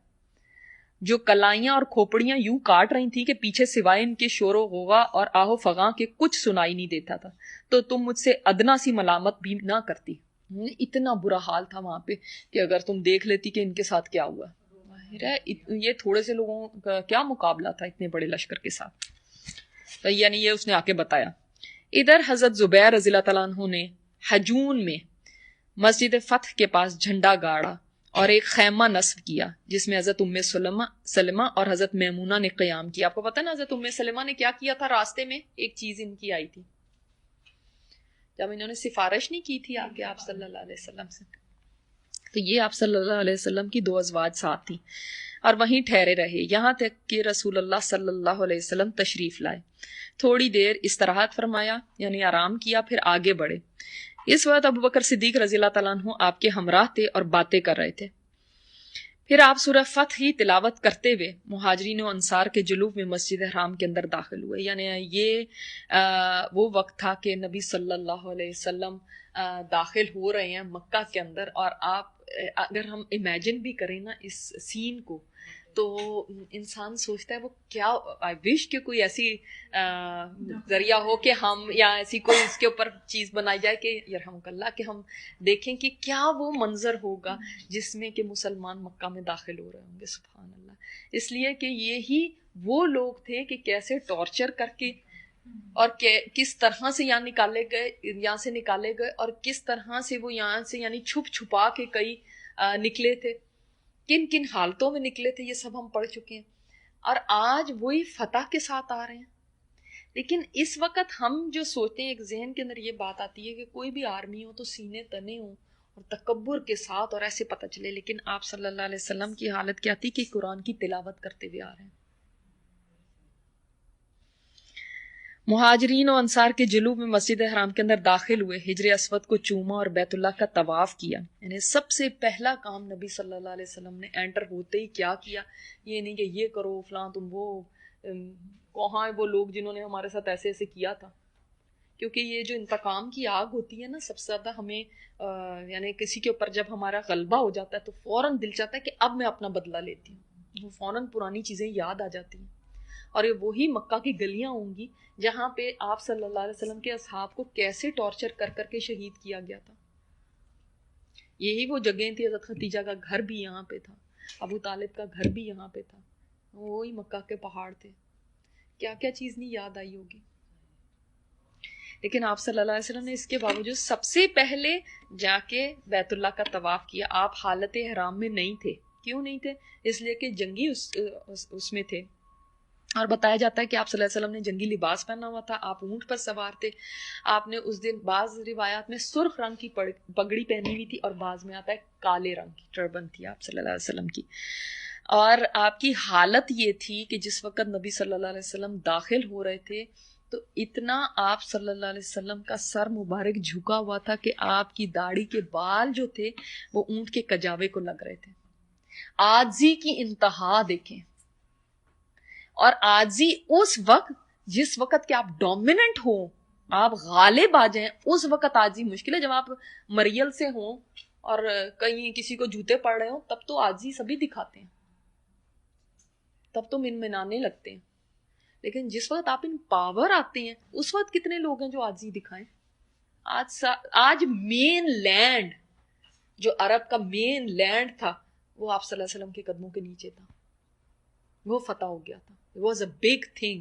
جو کلائیاں اور کھوپڑیاں یوں کاٹ رہی تھی کہ پیچھے سوائے ان کے شور و غوغا اور آہو فغاں کے کچھ سنائی نہیں دیتا تھا, تو تم مجھ سے ادنا سی ملامت بھی نہ کرتی. اتنا برا حال تھا وہاں پہ کہ اگر تم دیکھ لیتی کہ ان کے ساتھ کیا ہوا. یہ تھوڑے سے لوگوں کا کیا مقابلہ تھا اتنے بڑے لشکر کے ساتھ. تو یعنی یہ اس نے آ کے بتایا. ادھر حضرت زبیر رضی اللہ تعالیٰ عنہ نے حجون میں مسجد فتح کے پاس جھنڈا گاڑا اور ایک خیمہ نصب کیا جس میں حضرت ام سلمہ اور حضرت میمونہ نے قیام کیا. آپ کو پتہ نا حضرت ام سلمہ نے کیا کیا تھا؟ راستے میں ایک چیز ان کی آئی تھی جب انہوں نے سفارش نہیں کی تھی آگے آپ صلی اللہ علیہ وسلم سے, تو یہ آپ صلی اللہ علیہ وسلم کی 2 ازواج ساتھ تھیں اور وہیں ٹھہرے رہے یہاں تک کہ رسول اللہ صلی اللہ علیہ وسلم تشریف لائے. تھوڑی دیر استراحت فرمایا یعنی آرام کیا, پھر آگے بڑھے. اس وقت ابوبکر صدیق رضی اللہ تعالیٰ عنہ آپ کے ہمراہ تھے اور باتیں کر رہے تھے. پھر آپ سورہ فتح ہی تلاوت کرتے ہوئے مہاجرین و انصار کے جلوف میں مسجد حرام کے اندر داخل ہوئے. یعنی یہ وہ وقت تھا کہ نبی صلی اللہ علیہ وسلم داخل ہو رہے ہیں مکہ کے اندر, اور آپ اگر ہم امیجن بھی کریں نا اس سین کو, تو انسان سوچتا ہے وہ کیا، آئی وش کہ کوئی ایسی ذریعہ ہو کہ ہم، یا ایسی کوئی اس کے اوپر چیز بنائی جائے کہ یرحمک اللہ، کہ ہم دیکھیں کہ کیا وہ منظر ہوگا جس میں کہ مسلمان مکہ میں داخل ہو رہے ہوں گے. سبحان اللہ. اس لیے کہ یہی وہ لوگ تھے کہ کیسے ٹارچر کر کے اور کس طرح سے یہاں سے نکالے گئے اور کس طرح سے وہ یہاں سے یعنی چھپ چھپا کے کئی نکلے تھے، کن کن حالتوں میں نکلے تھے، یہ سب ہم پڑھ چکے ہیں. اور آج وہی فتح کے ساتھ آ رہے ہیں. لیکن اس وقت ہم جو سوچتے ہیں، ایک ذہن کے اندر یہ بات آتی ہے کہ کوئی بھی آرمی ہو تو سینے تنے ہوں اور تکبر کے ساتھ اور ایسے پتہ چلے. لیکن آپ صلی اللہ علیہ وسلم کی حالت کیا تھی کہ قرآن کی تلاوت کرتے ہوئے آ رہے ہیں. مہاجرین و انصار کے جلوب میں مسجد حرام کے اندر داخل ہوئے، حجر اسود کو چوما اور بیت اللہ کا طواف کیا. یعنی سب سے پہلا کام نبی صلی اللہ علیہ وسلم نے انٹر ہوتے ہی کیا کیا. یہ نہیں کہ یہ کرو فلاں تم وہ، کہاں وہ لوگ جنہوں نے ہمارے ساتھ ایسے ایسے کیا تھا. کیونکہ یہ جو انتقام کی آگ ہوتی ہے نا، سب سے زیادہ ہمیں یعنی کسی کے اوپر جب ہمارا غلبہ ہو جاتا ہے تو فوراً دل چاہتا ہے کہ اب میں اپنا بدلہ لیتی ہوں. وہ فوراً پرانی چیزیں یاد آ جاتی ہیں. اور یہ وہی مکہ کی گلیاں ہوں گی جہاں پہ آپ صلی اللہ علیہ وسلم کے اصحاب کو کیسے ٹارچر کر کر کے شہید کیا گیا تھا. یہی وہ جگہیں تھی. حضرت خدیجہ کا گھر بھی یہاں پہ تھا، ابو طالب کا گھر بھی یہاں پہ تھا، وہی مکہ کے پہاڑ تھے. کیا کیا چیز نہیں یاد آئی ہوگی. لیکن آپ صلی اللہ علیہ وسلم نے اس کے باوجود سب سے پہلے جا کے بیت اللہ کا طواف کیا. آپ حالت حرام میں نہیں تھے. کیوں نہیں تھے؟ اس لیے کہ جنگی اس میں تھے. اور بتایا جاتا ہے کہ آپ صلی اللہ علیہ وسلم نے جنگی لباس پہنا ہوا تھا. آپ اونٹ پر سوار تھے. آپ نے اس دن بعض روایات میں سرخ رنگ کی پگڑی پہنی ہوئی تھی اور بعض میں آتا ہے کالے رنگ کی ٹربن تھی آپ صلی اللہ علیہ وسلم کی. اور آپ کی حالت یہ تھی کہ جس وقت نبی صلی اللہ علیہ وسلم داخل ہو رہے تھے تو اتنا آپ صلی اللہ علیہ وسلم کا سر مبارک جھکا ہوا تھا کہ آپ کی داڑھی کے بال جو تھے وہ اونٹ کے کجاوے کو لگ رہے تھے. عاجزی کی انتہا دیکھیں. اور عاجزی اس وقت جس وقت کہ آپ ڈومیننٹ ہو، آپ غالب آ جائیں، اس وقت عاجزی مشکل ہے. جب آپ مریل سے ہوں اور کہیں کسی کو جوتے پڑ رہے ہوں تب تو عاجزی سبھی دکھاتے ہیں، تب تو منمنانے لگتے ہیں. لیکن جس وقت آپ ان پاور آتے ہیں اس وقت کتنے لوگ ہیں جو عاجزی دکھائیں. آج مین لینڈ جو عرب کا مین لینڈ تھا وہ آپ صلی اللہ علیہ وسلم کے قدموں کے نیچے تھا. وہ فتح ہو گیا تھا. It was a big thing.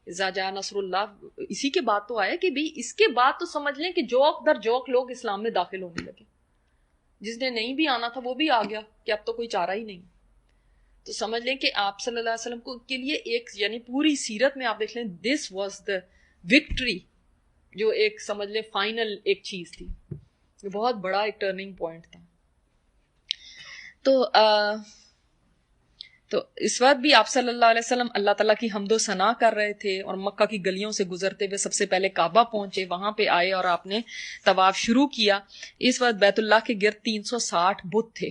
اذا جاء نصر اللہ. اسی کے بعد تو آیا کہ بھی اس کے بعد تو سمجھ لیں کہ جوک در جوک لوگ اسلام میں داخل ہونے لگے. جس نے نہیں بھی آنا تھا وہ بھی آ گیا کہ اب تو کوئی چارہ ہی نہیں. تو سمجھ لیں کہ آپ صلی اللہ علیہ وسلم کو کے لیے ایک یعنی پوری سیرت میں آپ دیکھ لیں دس واز دا وکٹری، جو ایک سمجھ لیں فائنل ایک چیز تھی. یہ بہت بڑا ایک ٹرننگ پوائنٹ تھا. تو اس وقت بھی آپ صلی اللہ علیہ وسلم اللہ تعالیٰ کی حمد و ثنا کر رہے تھے اور مکہ کی گلیوں سے گزرتے ہوئے سب سے پہلے کعبہ پہنچے، وہاں پہ آئے اور آپ نے طواف شروع کیا. اس وقت بیت اللہ کے گرد 360 بت تھے.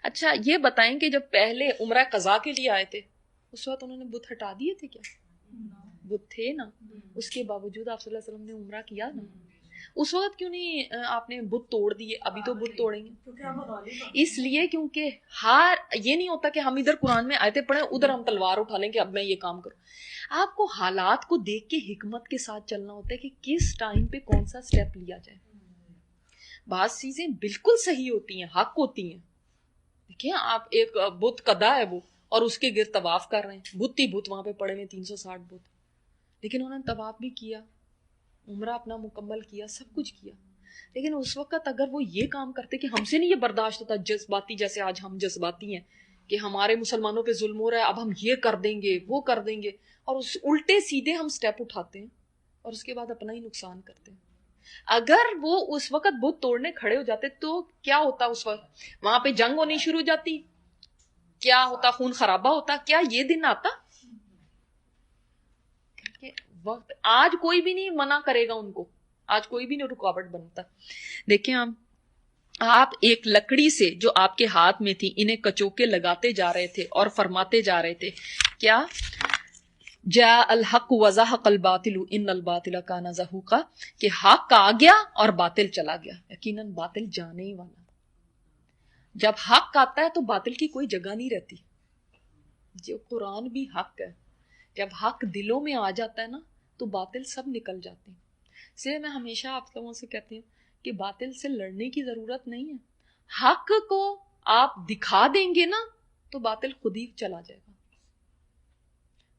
اچھا یہ بتائیں کہ جب پہلے عمرہ قضا کے لیے آئے تھے اس وقت انہوں نے بت ہٹا دیے تھے کیا؟ بت تھے نا. اس کے باوجود آپ صلی اللہ علیہ وسلم نے عمرہ کیا نا. اس وقت کیوں نہیں آپ نے بت توڑ دیے؟ ابھی تو بت توڑیں گے اس لیے کیونکہ یہ نہیں ہوتا کہ ہم ادھر قرآن میں آیتیں پڑھیں ادھر ہم تلوار اٹھا لیں کہ اب میں یہ کام کروں. آپ کو حالات کو دیکھ کے حکمت کے ساتھ چلنا ہوتا ہے کہ کس ٹائم پہ کون سا سٹیپ لیا جائے. بعض چیزیں بالکل صحیح ہوتی ہیں، حق ہوتی ہیں. دیکھیں آپ ایک بت قدا ہے وہ اور اس کے گرد طواف کر رہے ہیں، بت ہی بت وہاں پہ پڑے ہوئے 360 بت. لیکن انہوں نے طواف بھی کیا، عمرہ اپنا مکمل کیا، سب کچھ کیا. لیکن اس وقت اگر وہ یہ کام کرتے کہ ہم سے نہیں یہ برداشت ہوتا جذباتی، جیسے آج ہم جذباتی ہیں کہ ہمارے مسلمانوں پہ ظلم ہو رہا ہے اب ہم یہ کر دیں گے وہ کر دیں گے، اور اس الٹے سیدھے ہم سٹیپ اٹھاتے ہیں اور اس کے بعد اپنا ہی نقصان کرتے ہیں. اگر وہ اس وقت بت توڑنے کھڑے ہو جاتے تو کیا ہوتا؟ اس وقت وہاں پہ جنگ ہونی شروع ہو جاتی، کیا ہوتا؟ خون خرابہ ہوتا. کیا یہ دن آتا؟ وقت آج کوئی بھی نہیں منع کرے گا ان کو، آج کوئی بھی نہیں رکاوٹ بنتا. دیکھیں آپ ایک لکڑی سے جو آپ کے ہاتھ میں تھی انہیں کچوکے لگاتے جا رہے تھے اور فرماتے جا رہے تھے کیا؟ جاء الحق وزهق الباطل ان الباطل کان زہوقا، کہ حق آ گیا اور باطل چلا گیا. یقیناً باطل جانے ہی والا. جب حق آتا ہے تو باطل کی کوئی جگہ نہیں رہتی. جو قرآن بھی حق ہے, جب حق دلوں میں آ جاتا ہے نا تو باطل سب نکل جاتے ہیں. اس لیے میں ہمیشہ آپ لوگوں سے کہتی ہوں کہ باطل سے لڑنے کی ضرورت نہیں ہے. حق کو آپ دکھا دیں گے نا تو باطل خود ہی چلا جائے گا.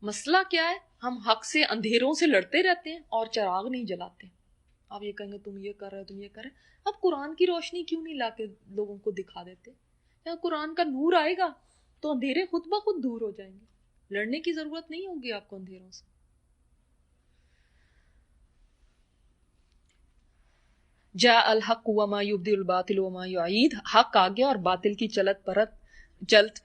مسئلہ کیا ہے, ہم حق سے اندھیروں سے لڑتے رہتے ہیں اور چراغ نہیں جلاتے. آپ یہ کہیں گے تم یہ کر رہے تم یہ کر رہے, اب قرآن کی روشنی کیوں نہیں لا کے لوگوں کو دکھا دیتے؟ یا قرآن کا نور آئے گا تو اندھیرے خود بخود دور ہو جائیں گے. لڑنے کی ضرورت نہیں ہوگی آپ کو اندھیروں سے. جاء الحق وما یبدی الباطل وما یعید, حق آ گیا اور باطل کی چلت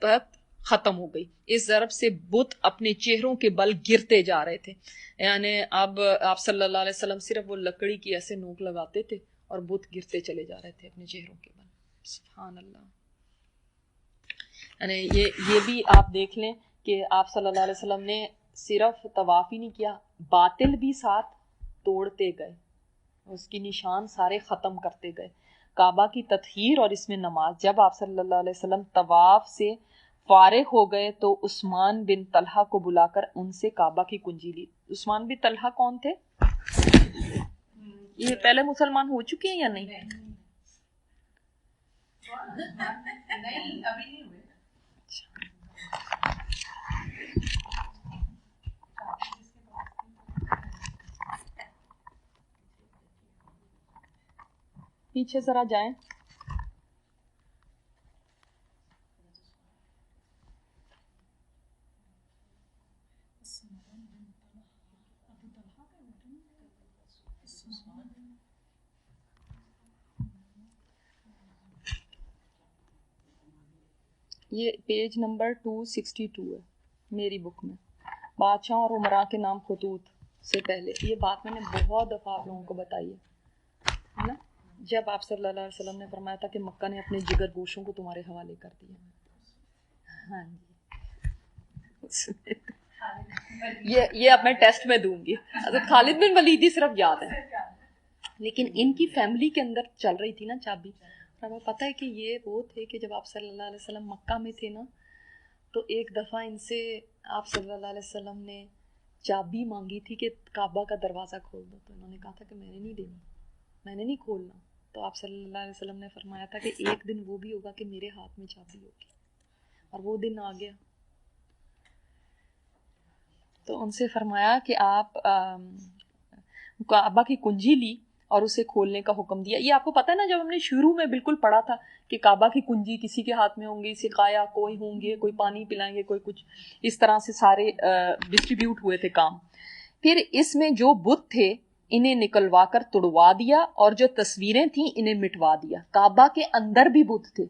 پرت ختم ہو گئی. اس ضرب سے بت اپنے چہروں کے بل گرتے جا رہے تھے. یعنی اب آپ صلی اللہ علیہ وسلم صرف وہ لکڑی کی ایسے نوک لگاتے تھے اور بت گرتے چلے جا رہے تھے اپنے چہروں کے بل. سبحان اللہ. یعنی یہ بھی آپ دیکھ لیں کہ آپ صلی اللہ علیہ وسلم نے صرف طواف ہی نہیں کیا, باطل بھی ساتھ توڑتے گئے, اس کی نشان سارے ختم کرتے گئے. کعبہ کی تطہیر اور اس میں نماز. جب آپ صلی اللہ علیہ وسلم طواف سے فارغ ہو گئے تو عثمان بن طلحہ کو بلا کر ان سے کعبہ کی کنجی لی. عثمان بن طلحہ کون تھے؟ یہ پہلے مسلمان ہو چکے ہیں یا نہیں؟ نہیں ابھی نہیں ہوئے. پیچھے ذرا جائیں. یہ پیج نمبر 262 ہے میری بک میں. بادشاہ اور عمراء کے نام خطوط سے پہلے. یہ بات میں نے بہت دفعہ آپ لوگوں کو بتائی ہے نا, جب آپ صلی اللہ علیہ وسلم نے فرمایا تھا کہ مکہ نے اپنے جگر گوشوں کو تمہارے حوالے کر دیا. ہاں جی, یہ اب میں ٹیسٹ میں دوں گی. حضرت خالد بن ولید ہی صرف یاد ہے, لیکن ان کی فیملی کے اندر چل رہی تھی نا چابی. ہمیں پتہ ہے کہ یہ وہ تھے کہ جب آپ صلی اللہ علیہ وسلم مکہ میں تھے نا تو ایک دفعہ ان سے آپ صلی اللہ علیہ وسلم نے چابی مانگی تھی کہ کعبہ کا دروازہ کھول دو, تو انہوں نے کہا تھا کہ میں نے نہیں دینی, میں نے نہیں کھولنا. تو آپ صلی اللہ علیہ وسلم نے فرمایا تھا کہ ایک دن وہ بھی ہوگا کہ میرے ہاتھ میں چابی ہوگی, اور وہ دن آ گیا. تو ان سے فرمایا کہ آپ کعبہ کی کنجی لی اور اسے کھولنے کا حکم دیا. یہ آپ کو پتہ ہے نا, جب ہم نے شروع میں بالکل پڑھا تھا کہ کعبہ کی کنجی کسی کے ہاتھ میں ہوں گی, سقایا کوئی ہوں گے, کوئی پانی پلائیں گے, کوئی کچھ, اس طرح سے سارے ڈسٹریبیوٹ ہوئے تھے کام. پھر اس میں جو بت تھے انہیں نکلوا کر توڑوا دیا, اور جو تصویریں تھیں انہیں مٹوا دیا. کعبہ کے اندر بھی بت تھے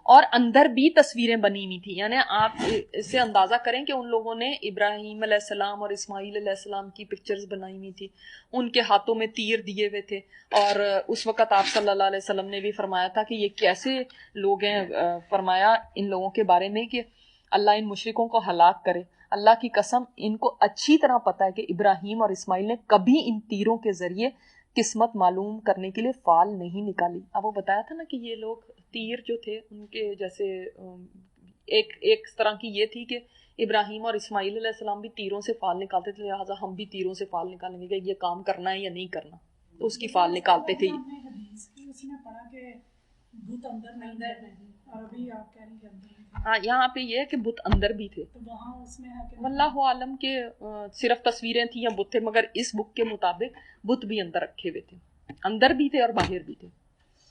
اور اندر بھی تصویریں بنی ہوئی تھی. یعنی آپ اس سے اندازہ کریں کہ ان لوگوں نے ابراہیم علیہ السلام اور اسماعیل علیہ السلام کی پکچرز بنائی ہوئی تھی, ان کے ہاتھوں میں تیر دیے ہوئے تھے. اور اس وقت آپ صلی اللہ علیہ وسلم نے بھی فرمایا تھا کہ یہ کیسے لوگ ہیں, فرمایا ان لوگوں کے بارے میں کہ اللہ ان مشرکوں کو ہلاک کرے. اللہ کی قسم ان کو اچھی طرح پتہ ہے کہ ابراہیم اور اسماعیل نے کبھی ان تیروں کے ذریعے قسمت معلوم کرنے کے لیے فال نہیں نکالی. اب وہ بتایا تھا نا کہ یہ لوگ تیر جو تھے ان کے جیسے ایک طرح کی یہ تھی کہ ابراہیم اور اسماعیل علیہ السلام بھی تیروں سے فال نکالتے تھے, لہٰذا ہم بھی تیروں سے فال نکالیں گے کہ یہ کام کرنا ہے یا نہیں کرنا, تو اس کی فال نکالتے تھے. ہاں یہاں پہ یہ ہے کہ بت اندر بھی تھے, واللہ عالم کہ صرف تصویریں تھیں یا بت تھے, مگر اس بک کے مطابق بت بھی اندر رکھے ہوئے تھے, اندر بھی تھے اور باہر بھی تھے,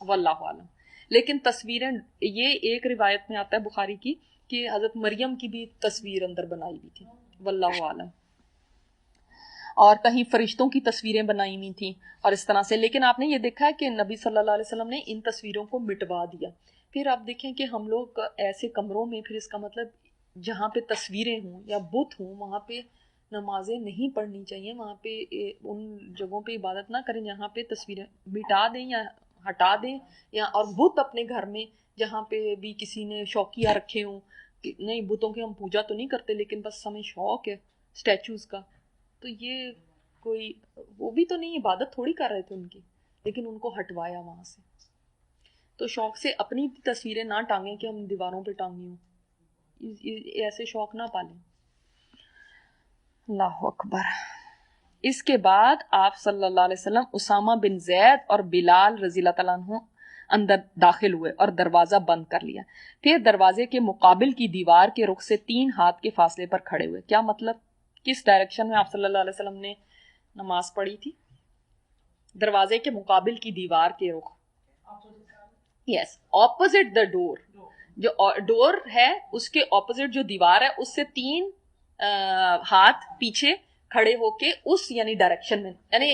واللہ عالم. لیکن تصویریں, یہ ایک روایت میں آتا ہے بخاری کی کہ حضرت مریم کی بھی تصویر اندر بنائی ہوئی تھی, واللہ عالم. اور کہیں فرشتوں کی تصویریں بنائی ہوئی تھیں اور اس طرح سے. لیکن آپ نے یہ دیکھا ہے کہ نبی صلی اللہ علیہ وسلم نے ان تصویروں کو مٹوا دیا. پھر آپ دیکھیں کہ ہم لوگ ایسے کمروں میں, پھر اس کا مطلب جہاں پہ تصویریں ہوں یا بت ہوں وہاں پہ نمازیں نہیں پڑھنی چاہیے, وہاں پہ ان جگہوں پہ عبادت نہ کریں جہاں پہ تصویریں مٹا دیں یا ہٹا دیں, یا اور بت اپنے گھر میں جہاں پہ بھی کسی نے شوقیہ رکھے ہوں, نہیں بتوں کی ہم پوجا تو نہیں کرتے لیکن بس ہمیں شوق ہے اسٹیچوز کا, تو یہ کوئی وہ بھی تو نہیں, عبادت تھوڑی کر رہے تھے ان کی, لیکن ان کو ہٹوایا وہاں سے. تو شوق سے اپنی تصویریں نہ ٹانگیں کہ ہم دیواروں پہ ٹانگی ہوں، ایسے شوق نہ پالیں. اللہ اکبر. اس کے بعد آپ صلی اللہ علیہ وسلم اسامہ بن زید اور بلال رضی اللہ تعالیٰ عنہ اندر داخل ہوئے اور دروازہ بند کر لیا. پھر دروازے کے مقابل کی دیوار کے رخ سے 3 ہاتھ کے فاصلے پر کھڑے ہوئے. کیا مطلب؟ کس ڈائریکشن میں آپ صلی اللہ علیہ وسلم نے نماز پڑھی تھی؟ دروازے کے مقابل کی دیوار کے رخ. یس، اپوزٹ دا ڈور. جو ڈور ہے اس کے اپوزٹ جو دیوار ہے اس سے 3 ہاتھ پیچھے کھڑے ہو کے اس یعنی ڈائریکشن میں، یعنی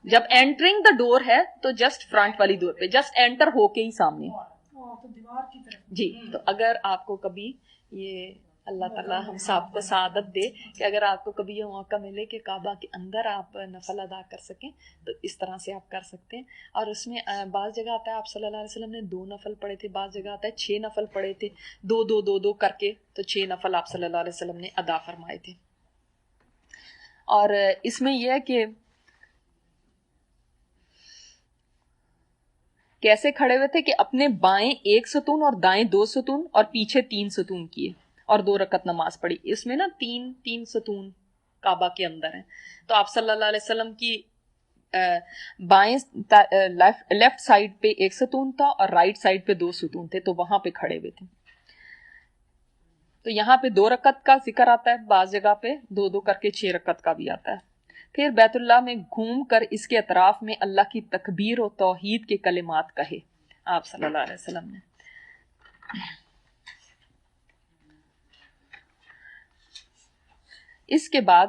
جب انٹرنگ دا ڈور ہے تو جسٹ فرنٹ والی ڈور پہ، جسٹ انٹر ہو کے ہی سامنے. جی. تو اگر آپ کو کبھی یہ اللہ تعالیٰ ہم سب کو سعادت دے کہ اگر آپ کو کبھی یہ موقع ملے کہ کعبہ کے اندر آپ نفل ادا کر سکیں تو اس طرح سے آپ کر سکتے ہیں. اور اس میں بعض جگہ آتا ہے آپ صلی اللہ علیہ وسلم نے 2 نفل پڑھے تھے، بعض جگہ آتا ہے 6 نفل پڑھے تھے، 2 کر کے، تو 6 نفل آپ صلی اللہ علیہ وسلم نے ادا فرمائے تھے. اور اس میں یہ ہے کہ کیسے کھڑے ہوئے تھے کہ اپنے بائیں 1 ستون اور دائیں 2 ستون اور پیچھے 3 ستون کیے اور 2 رکعت نماز پڑھی. اس میں نا 3 ستون کعبہ کے اندر ہیں. تو آپ صلی اللہ علیہ وسلم کی بائیں لیفٹ سائڈ پہ 1 ستون تھا اور رائٹ سائڈ پہ 2 ستون تھے، تو وہاں پہ کھڑے ہوئے تھے. تو یہاں پہ 2 رکعت کا ذکر آتا ہے، بعض جگہ پہ 2 کر کے 6 رکعت کا بھی آتا ہے. پھر بیت اللہ میں گھوم کر اس کے اطراف میں اللہ کی تکبیر و توحید کے کلمات کہے آپ صلی اللہ علیہ وسلم نے. اس کے بعد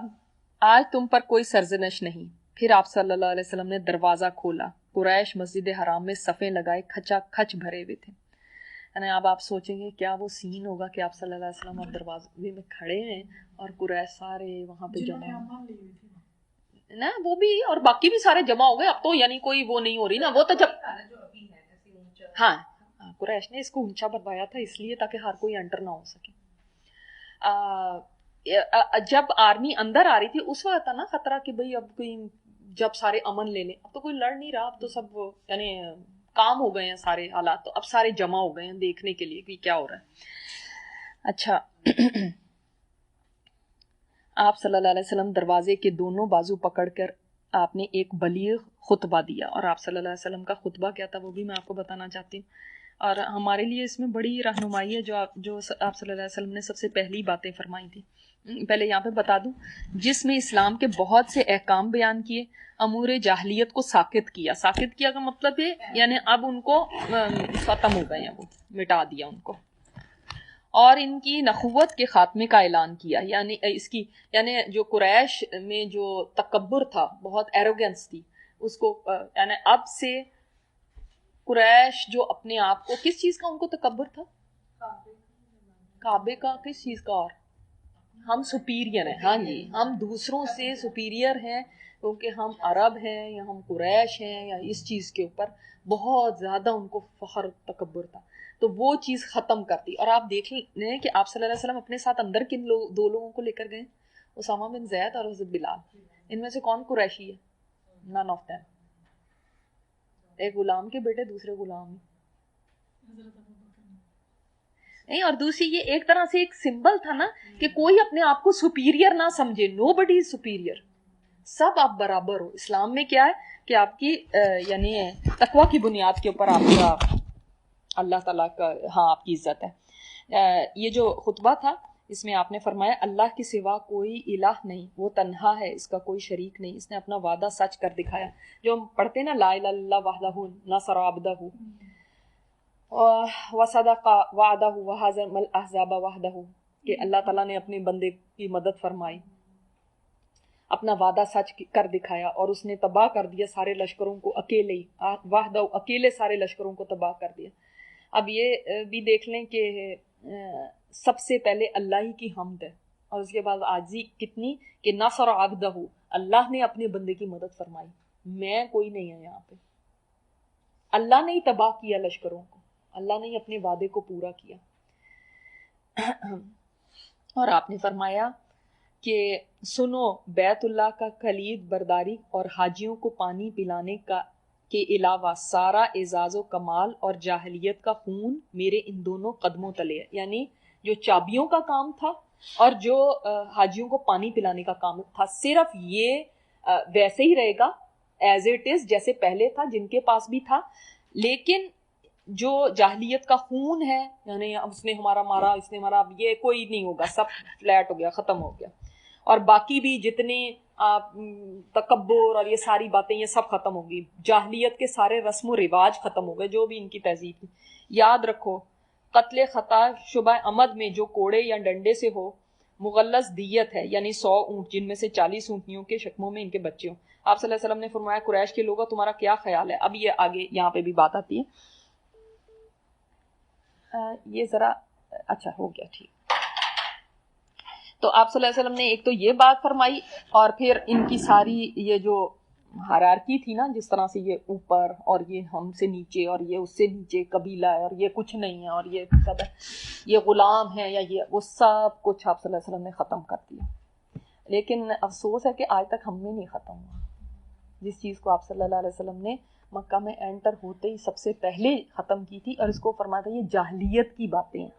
آج تم پر کوئی سرزنش نہیں. پھر آپ صلی اللہ علیہ وسلم نے دروازہ کھولا. قریش مسجد حرام میں صفیں لگائے کھچا کھچ بھرے ہوئے تھے. یعنی اب آپ سوچیں گے کیا وہ سین ہوگا کہ آپ صلی اللہ علیہ وسلم اب دروازے میں کھڑے ہیں اور قریش سارے وہاں پہ جمع نا، وہ بھی اور باقی بھی سارے جمع ہو گئے. اب تو یعنی کوئی وہ نہیں ہو رہی نا، وہ تو جب ہاں قریش نے اس کو اونچا بنوایا تھا اس لیے تاکہ ہر کوئی انٹر نہ ہو سکے. جب آرمی اندر آ رہی تھی اس وقت تھا نا خطرہ کہ بھئی اب کوئی جب سارے امن لے لیں. اب تو کوئی لڑ نہیں رہا، اب تو سب یعنی کام ہو گئے ہیں سارے حالات، تو اب سارے جمع ہو گئے ہیں دیکھنے کے لیے کہ کیا ہو رہا ہے. اچھا آپ صلی اللہ علیہ وسلم دروازے کے دونوں بازو پکڑ کر آپ نے ایک بلیغ خطبہ دیا. اور آپ صلی اللہ علیہ وسلم کا خطبہ کیا تھا وہ بھی میں آپ کو بتانا چاہتی ہوں. اور ہمارے لیے اس میں بڑی رہنمائی ہے جو آپ صلی اللہ علیہ وسلم نے سب سے پہلی باتیں فرمائی تھی. پہلے یہاں پہ بتا دوں، جس میں اسلام کے بہت سے احکام بیان کیے، امور جاہلیت کو ساکت کیا. ساکت کیا کا مطلب ہے یعنی اب ان کو ختم ہو گئے ہیں، وہ مٹا دیا ان کو. اور ان کی نخوت کے خاتمے کا اعلان کیا. یعنی اس کی یعنی جو قریش میں جو تکبر تھا، بہت ایروگنس تھی، اس کو یعنی اب سے قریش جو اپنے آپ کو کس چیز کا ان کو تکبر تھا؟ کعبے کا. کس چیز کا؟ اور ہم سپیریئر ہیں. ہاں جی، ہم دوسروں سے سپیریئر ہیں کیونکہ ہم عرب ہیں یا ہم قریش ہیں، یا اس چیز کے اوپر بہت زیادہ ان کو فخر تکبر تھا. تو وہ چیز ختم کرتی. اور آپ دیکھ لیں کہ آپ صلی اللہ علیہ وسلم اپنے ساتھ اندر کن 2 لوگوں کو لے کر گئے؟ اسامہ بن زید اور حضرت بلال. ان میں سے کون قریشی ہے؟ None of them. ایک غلام کے بیٹے، دوسرے غلام نہیں. اور دوسری یہ ایک طرح سے ایک سمبل تھا نا کہ کوئی اپنے آپ کو سپیریئر نہ سمجھے. نو بڈی از سپیریئر، سب آپ برابر ہو. اسلام میں کیا ہے کہ آپ کی یعنی تقوی کی بنیاد کے اوپر آپ کا اللہ تعالیٰ کا آپ کی عزت ہے. یہ جو خطبہ تھا اس میں آپ نے فرمایا اللہ کے سوا کوئی الہ نہیں، وہ تنہا ہے، اس کا کوئی شریک نہیں، اس نے اپنا وعدہ سچ کر دکھایا. جو ہم پڑھتے نا لا الہ الا اللہ وحدہ نصر عبدہ وصدق وعدہ وہزم الاحزاب وحدہ، کہ اللہ تعالیٰ نے اپنے بندے کی مدد فرمائی، اپنا وعدہ سچ کر دکھایا اور اس نے تباہ کر دیا سارے لشکروں کو اکیلے ہی. وحدہ اکیلے سارے لشکروں کو تباہ کر دیا. اب یہ بھی دیکھ لیں کہ سب سے پہلے اللہ ہی کی حمد ہے اور اس کے بعد عاجزی کتنی کہ نصر عبدہ، اللہ نے اپنے بندے کی مدد فرمائی. میں کوئی نہیں ہے یہاں پہ. اللہ نے ہی تباہ کیا لشکروں کو، اللہ نے ہی اپنے وعدے کو پورا کیا. اور آپ نے فرمایا کہ سنو، بیت اللہ کا کلید برداری اور حاجیوں کو پانی پلانے کا کے علاوہ سارا اعزاز و کمال اور جاہلیت کا خون میرے ان دونوں قدموں تلے ہے. یعنی جو چابیوں کا کام تھا اور جو حاجیوں کو پانی پلانے کا کام تھا، صرف یہ ویسے ہی رہے گا ایز اٹ از، جیسے پہلے تھا، جن کے پاس بھی تھا. لیکن جو جاہلیت کا خون ہے، یعنی اس نے ہمارا مارا، اس نے ہمارا، یہ کوئی نہیں ہوگا، سب فلیٹ ہو گیا، ختم ہو گیا. اور باقی بھی جتنے تکبر اور یہ ساری باتیں، یہ سب ختم ہوگی. جاہلیت کے سارے رسم و رواج ختم ہو گئے، جو بھی ان کی تہذیب تھی. یاد رکھو، قتل خطا شبہ عمد میں جو کوڑے یا ڈنڈے سے ہو، مغلظ دیت ہے، یعنی 100 اونٹ، جن میں سے 40 اونٹنیوں کے شکموں میں ان کے بچے ہوں. آپ صلی اللہ علیہ وسلم نے فرمایا قریش کے لوگوں تمہارا کیا خیال ہے؟ اب یہ آگے یہاں پہ بھی بات آتی ہے. یہ ذرا اچھا ہو گیا، ٹھیک. تو آپ صلی اللہ علیہ وسلم نے ایک تو یہ بات فرمائی، اور پھر ان کی ساری یہ جو ہائرارکی تھی نا، جس طرح سے یہ اوپر اور یہ ہم سے نیچے اور یہ اس سے نیچے قبیلہ ہے اور یہ کچھ نہیں ہے اور یہ سب ہے، یہ غلام ہے یا یہ، وہ سب کچھ آپ صلی اللہ علیہ وسلم نے ختم کر دیا. لیکن افسوس ہے کہ آج تک ہم میں نہیں ختم ہوا. جس چیز کو آپ صلی اللہ علیہ وسلم نے مکہ میں انٹر ہوتے ہی سب سے پہلے ختم کی تھی، اور اس کو فرمایا تھا یہ جاہلیت کی باتیں ہیں،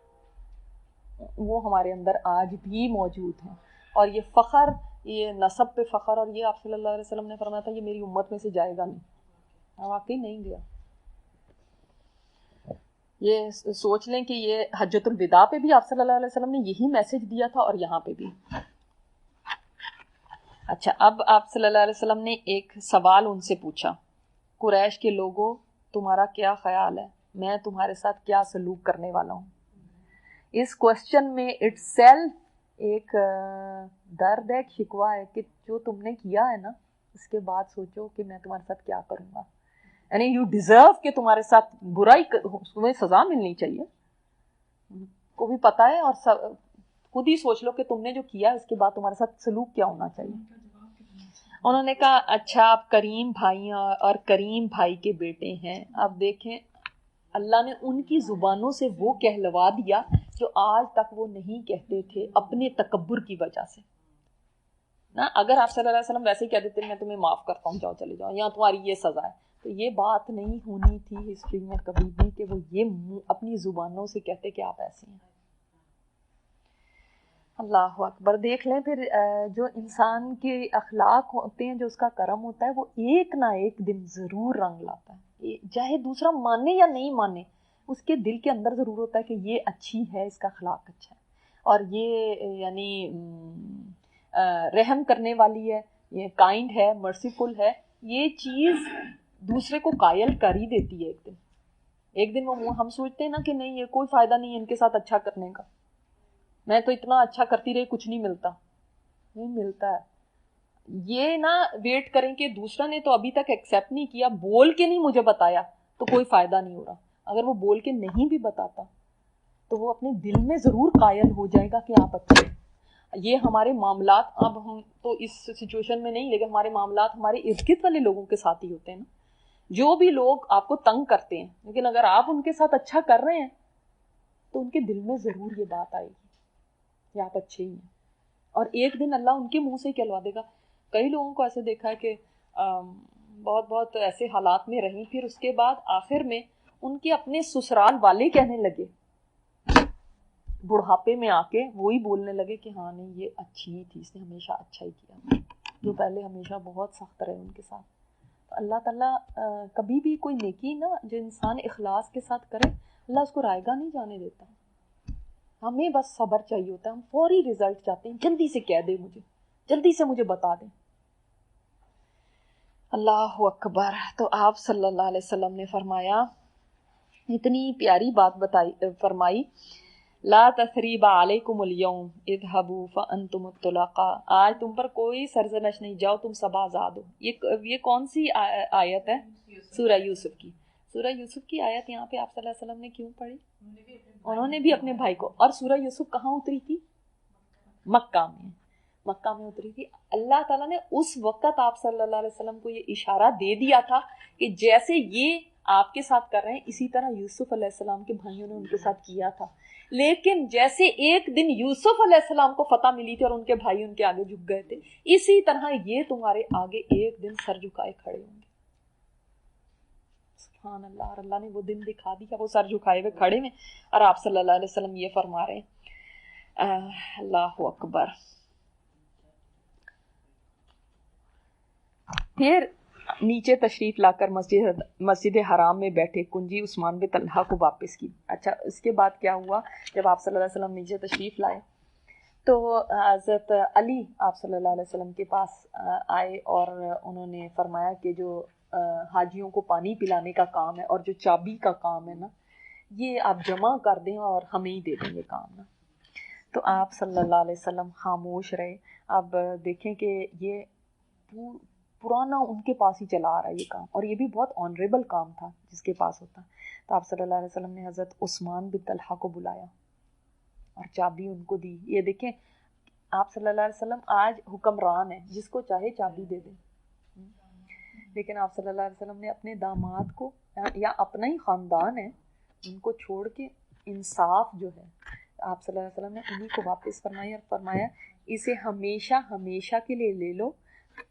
وہ ہمارے اندر آج بھی موجود ہیں. اور یہ فخر، یہ نسب پہ فخر، اور یہ آپ صلی اللہ علیہ وسلم نے فرمایا تھا یہ میری امت میں سے جائے گا نہیں. واقعی نہیں گیا. یہ سوچ لیں کہ یہ حجۃ الوداع پہ بھی آپ صلی اللہ علیہ وسلم نے یہی میسج دیا تھا، اور یہاں پہ بھی. اچھا، اب آپ صلی اللہ علیہ وسلم نے ایک سوال ان سے پوچھا، قریش کے لوگوں تمہارا کیا خیال ہے، میں تمہارے ساتھ کیا سلوک کرنے والا ہوں. اس کوشچن میں اٹ سیلف ایک درد ہے، ایک شکوہ ہے کہ جو تم نے کیا ہے نا، اس کے بعد سوچو کہ میں تمہارے ساتھ کیا کروں گا. یعنی یو ڈیزرو کہ تمہارے ساتھ برائی، تمہیں سزا ملنی چاہیے، کو بھی پتا ہے. اور خود ہی سوچ لو کہ تم نے جو کیا اس کے بعد تمہارے ساتھ سلوک کیا ہونا چاہیے. انہوں نے کہا اچھا آپ کریم بھائی اور کریم بھائی کے بیٹے ہیں. اب دیکھیں اللہ نے ان کی زبانوں سے وہ کہلوا دیا جو آج تک وہ نہیں کہتے تھے اپنے تکبر کی وجہ سے نا. اگر آپ صلی اللہ علیہ وسلم ویسے ہی کہہ دیتے میں تمہیں معاف کرتا ہوں، جاؤ چلے جاؤ، یا تمہاری یہ سزا ہے، تو یہ بات نہیں ہونی تھی ہسٹری میں کبھی بھی کہ وہ یہ اپنی زبانوں سے کہتے کہ آپ ایسے ہیں. اللہ اکبر. دیکھ لیں پھر جو انسان کے اخلاق ہوتے ہیں، جو اس کا کرم ہوتا ہے، وہ ایک نہ ایک دن ضرور رنگ لاتا ہے. چاہے دوسرا مانے یا نہیں مانے، اس کے دل کے اندر ضرور ہوتا ہے کہ یہ اچھی ہے، اس کا اخلاق اچھا ہے، اور یہ یعنی رحم کرنے والی ہے، یہ کائنڈ ہے، مرسیفل ہے. یہ چیز دوسرے کو قائل کر ہی دیتی ہے. ایک دن وہ ہم سوچتے ہیں نا کہ نہیں، یہ کوئی فائدہ نہیں ہے ان کے ساتھ اچھا کرنے کا، میں تو اتنا اچھا کرتی رہی کچھ نہیں ملتا. نہیں ملتا ہے. یہ نہ ویٹ کریں کہ دوسرا نے تو ابھی تک ایکسیپٹ نہیں کیا، بول کے نہیں مجھے بتایا تو کوئی فائدہ نہیں ہو رہا. اگر وہ بول کے نہیں بھی بتاتا تو وہ اپنے دل میں ضرور قائل ہو جائے گا کہ آپ اچھے. یہ ہمارے معاملات، اب ہم تو اس سچویشن میں نہیں، لیکن ہمارے معاملات ہمارے ارد گرد والے لوگوں کے ساتھ ہی ہوتے ہیں نا. جو بھی لوگ آپ کو تنگ کرتے ہیں، لیکن اگر آپ ان کے ساتھ اچھا کر رہے ہیں تو ان کے دل میں ضرور یہ بات آئے گی کہ آپ اچھے ہی ہیں. اور ایک دن اللہ ان کے منہ سے کہلوا دے گا. کئی لوگوں کو ایسے دیکھا ہے کہ بہت بہت ایسے حالات میں رہیں، پھر اس کے بعد آخر میں ان کے اپنے سسرال والے کہنے لگے، بڑھاپے میں آ کے وہی بولنے لگے کہ ہاں نہیں یہ اچھی تھی، اس نے ہمیشہ اچھا ہی کیا، جو پہلے ہمیشہ بہت سخت رہے ان کے ساتھ. تو اللہ تعالیٰ کبھی بھی کوئی نیکی نا جو انسان اخلاص کے ساتھ کرے، اللہ اس کو رائے گاہ نہیں جانے دیتا. ہمیں بس صبر چاہیے ہوتا ہے. ہم فوری رزلٹ چاہتے ہیں، جلدی سے کہہ دے مجھے، جلدی سے مجھے بتا دیں. اللہ اکبر. تو آپ صلی اللہ علیہ وسلم نے فرمایا، اتنی پیاری بات فرمائی، لا تثریب علیکم اليوم اذهبوا فانتم الطلقاء. آج تم پر کوئی سرزنش نہیں، جاؤ تم سب آزاد ہو. یہ کون سی آیت ہے؟ سورہ یوسف کی. سورہ یوسف کی آیت یہاں پہ آپ صلی اللہ علیہ وسلم نے کیوں پڑھی؟ انہوں نے بھی اپنے بھائی کو. اور سورہ یوسف کہاں اتری تھی؟ مکہ میں. مکہ میں اتری تھی. اللہ تعالیٰ نے اس وقت آپ صلی اللہ علیہ وسلم کو یہ اشارہ دے دیا تھا کہ جیسے یہ آپ کے ساتھ کر رہے ہیں، اسی طرح یوسف علیہ السلام کے بھائیوں نے ان کے ساتھ کیا تھا. لیکن جیسے ایک دن یوسف علیہ السلام کو فتح ملی تھی اور ان کے بھائی ان کے آگے جھک گئے تھے، اسی طرح یہ تمہارے آگے ایک دن سر جھکائے کھڑے ہوں گے. سبحان اللہ. اور اللہ نے وہ دن دکھا دیا, وہ سر جھکائے ہوئے کھڑے میں اور آپ صلی اللہ علیہ وسلم یہ فرما رہے ہیں. اللہ اکبر. پھر نیچے تشریف لا کر مسجد حرام میں بیٹھے کنجی عثمان بن طلحہ کو واپس کی. اچھا, اس کے بعد کیا ہوا؟ جب آپ صلی اللہ علیہ وسلم نیچے تشریف لائے تو حضرت علی آپ صلی اللہ علیہ وسلم کے پاس آئے اور انہوں نے فرمایا کہ جو حاجیوں کو پانی پلانے کا کام ہے اور جو چابی کا کام ہے نا, یہ آپ جمع کر دیں اور ہمیں ہی دے دیں یہ کام نا. تو آپ صلی اللہ علیہ وسلم خاموش رہے. اب دیکھیں کہ یہ پرانا ان کے پاس ہی چلا آ رہا ہے یہ کام, اور یہ بھی بہت آنریبل کام تھا جس کے پاس ہوتا. تو آپ صلی اللہ علیہ وسلم نے حضرت عثمان بن طلحہ کو بلایا اور چابی ان کو دی. یہ دیکھیں آپ صلی اللہ علیہ وسلم آج حکمران ہیں, جس کو چاہے چابی دے دیں, لیکن آپ صلی اللہ علیہ وسلم نے اپنے داماد کو یا اپنا ہی خاندان ہے ان کو چھوڑ کے انصاف جو ہے آپ صلی اللہ علیہ وسلم نے انہیں کو واپس فرمایا اور فرمایا اسے ہمیشہ ہمیشہ کے لیے لے لو,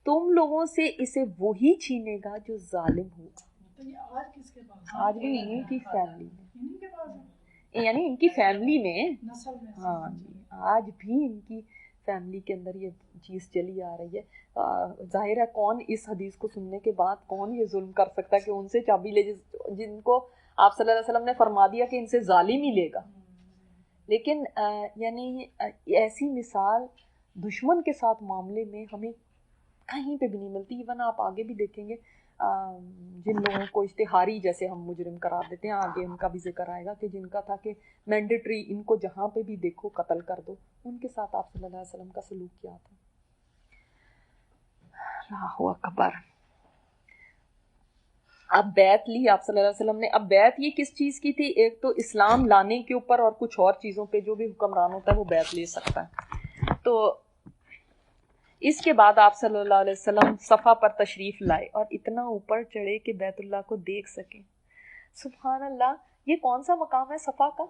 تم لوگوں سے اسے وہی چھینے گا جو ظالم ہوگا. آج بھی انہیں کی فیملی میں, یعنی ان کی فیملی میں, ہاں جی, آج بھی ان کی فیملی کے اندر یہ چیز چلی آ رہی ہے. ظاہر ہے کون اس حدیث کو سننے کے بعد کون یہ ظلم کر سکتا ہے کہ ان سے چابی لے, جن کو آپ صلی اللہ علیہ وسلم نے فرما دیا کہ ان سے ظالم ہی لے گا. لیکن یعنی ایسی مثال دشمن کے ساتھ معاملے میں ہمیں کہیں پہ بھی نہیں ملتی. ایون آپ آگے بھی دیکھیں گے جن لوگوں کو اشتہاری جیسے ہم مجرم قرار دیتے ہیں, آگے ان کا بھی ذکر آئے گا کہ جن کا تھا کہ مینڈیٹری ان کو جہاں پہ بھی دیکھو قتل کر دو, ان کے ساتھ آپ صلی اللہ علیہ وسلم کا سلوک کیا تھا. اللہ اکبر. اب بیعت لی آپ صلی اللہ علیہ وسلم نے. اب بیعت یہ کس چیز کی تھی؟ ایک تو اسلام لانے کے اوپر اور کچھ اور چیزوں پہ جو بھی حکمران ہوتا ہے وہ بیعت لے سکتا ہے. تو اس کے بعد آپ صلی اللہ علیہ وسلم صفا پر تشریف لائے اور اتنا اوپر چڑھے کہ بیت اللہ کو دیکھ سکیں. سبحان اللہ, یہ کون سا مقام ہے صفا کا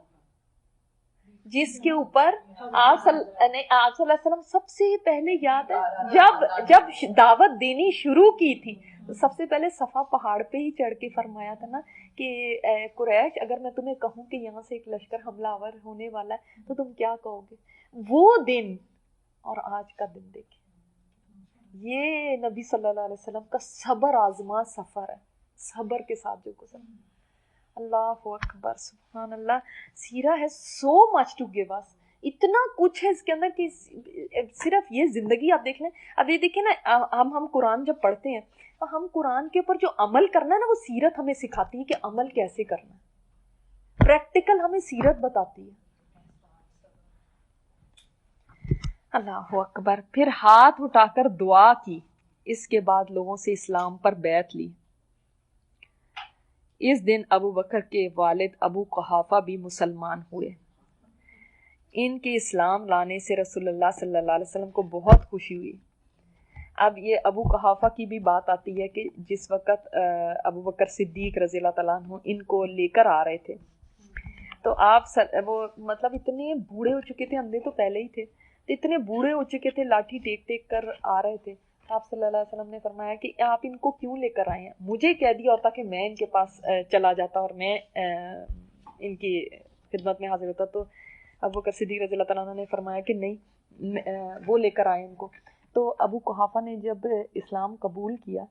جس کے اوپر آپ صلی اللہ علیہ وسلم سب سے پہلے یاد ہے جب دعوت دینی شروع کی تھی تو سب سے پہلے صفا پہاڑ پہ ہی چڑھ کے فرمایا تھا نا کہ اے قریش, اگر میں تمہیں کہوں کہ یہاں سے ایک لشکر حملہ آور ہونے والا ہے تو تم کیا کہو گے. وہ دن اور آج کا دن دیکھیں, یہ نبی صلی اللہ علیہ وسلم کا صبر آزما سفر ہے, صبر کے ساتھ جو گزرا. اللہ اکبر, سبحان اللہ. سیرہ ہے سو مچ ٹو گیو اس, اتنا کچھ ہے اس کے اندر کہ صرف یہ زندگی آپ دیکھ لیں. اب یہ دیکھیں نا, ہم قرآن جب پڑھتے ہیں تو ہم قرآن کے اوپر جو عمل کرنا ہے نا, وہ سیرت ہمیں سکھاتی ہے کہ عمل کیسے کرنا ہے. پریکٹیکل ہمیں سیرت بتاتی ہے. اللہ اکبر. پھر ہاتھ اٹھا کر دعا کی. اس کے بعد لوگوں سے اسلام پر بیعت لی. اس دن ابو بکر کے والد ابو قحافہ بھی مسلمان ہوئے. ان کے اسلام لانے سے رسول اللہ صلی اللہ علیہ وسلم کو بہت خوشی ہوئی. اب یہ ابو قحافہ کی بھی بات آتی ہے کہ جس وقت ابو بکر صدیق رضی اللہ تعالیٰ عنہ ان کو لے کر آ رہے تھے تو آپ وہ مطلب اتنے بوڑھے ہو چکے تھے, اندھے تو پہلے ہی تھے, اتنے بوڑھے ہو چکے تھے, لاٹھی ٹیک ٹیک کر آ رہے تھے. آپ صلی اللہ علیہ وسلم نے فرمایا کہ آپ ان کو کیوں لے کر آئے ہیں؟ مجھے کہہ دیا ہوتا کہ میں ان کے پاس چلا جاتا اور میں ان کی خدمت میں حاضر ہوتا. تو ابو بکر صدیق رضی اللہ تعالیٰ عنہ نے فرمایا کہ نہیں, وہ لے کر آئے ان کو. تو ابو قحافہ نے جب اسلام قبول کیا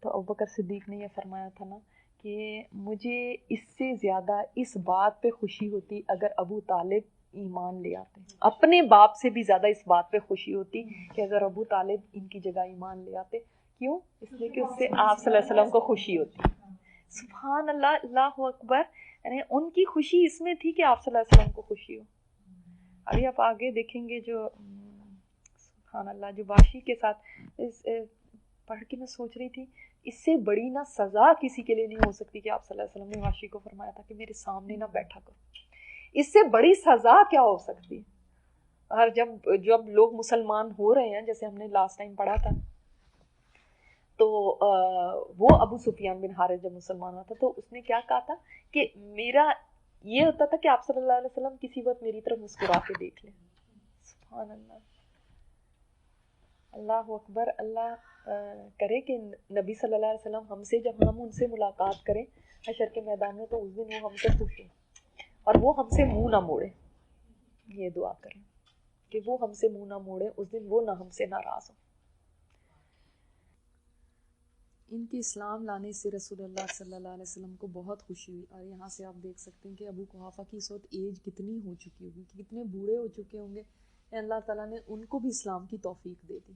تو ابو بکر صدیق نے یہ فرمایا تھا نا کہ مجھے اس سے زیادہ اس بات پہ خوشی ہوتی اگر ابو طالب ایمان لے آتے. اپنے باپ سے بھی زیادہ اس بات پہ خوشی ہوتی کہ اگر ابو طالب ان کی جگہ ایمان لے آتے. کیوں؟ اس لیے کہ اس سے آپ صلی اللہ علیہ وسلم کو خوشی ہوتی. سبحان اللہ, اللہ اکبر. یعنی ان کی خوشی اس میں تھی کہ آپ صلی اللہ علیہ وسلم کو خوشی ہو. ابھی آپ آگے دیکھیں گے جو سبحان اللہ جو واشی کے ساتھ پڑھ کے میں سوچ رہی تھی اس سے بڑی نہ سزا کسی کے لیے نہیں ہو سکتی کہ آپ صلی اللہ علیہ وسلم نے واشی کو فرمایا تھا کہ میرے سامنے نہ بیٹھا کرو. اس سے بڑی سزا کیا ہو سکتی. اور جب لوگ مسلمان ہو رہے ہیں جیسے ہم نے لاسٹ ٹائم پڑھا تھا تو وہ ابو سفیان بن حارث جب مسلمان ہوا تھا تو اس نے کیا کہا تھا کہ میرا یہ ہوتا تھا کہ آپ صلی اللہ علیہ وسلم کسی وقت میری طرف مسکرا کے دیکھ لیں. سبحان اللہ, اللہ اکبر. اللہ کرے کہ نبی صلی اللہ علیہ وسلم ہم سے جب ہم ان سے ملاقات کریں حشر کے میدان میں تو اس دن وہ ہم سے خوش ہوں اور وہ ہم سے منہ نہ موڑے. یہ دعا کریں کہ وہ ہم سے منہ نہ موڑے, اس دن وہ نہ ہم سے ناراض ہوں. ان کے اسلام لانے سے رسول اللہ صلی اللہ علیہ وسلم کو بہت خوشی ہوئی. اور یہاں سے آپ دیکھ سکتے ہیں کہ ابو قحافہ کی اس وقت ایج کتنی ہو چکی ہوگی, کتنے بوڑھے ہو چکے ہوں گے. اللہ تعالیٰ نے ان کو بھی اسلام کی توفیق دے دی.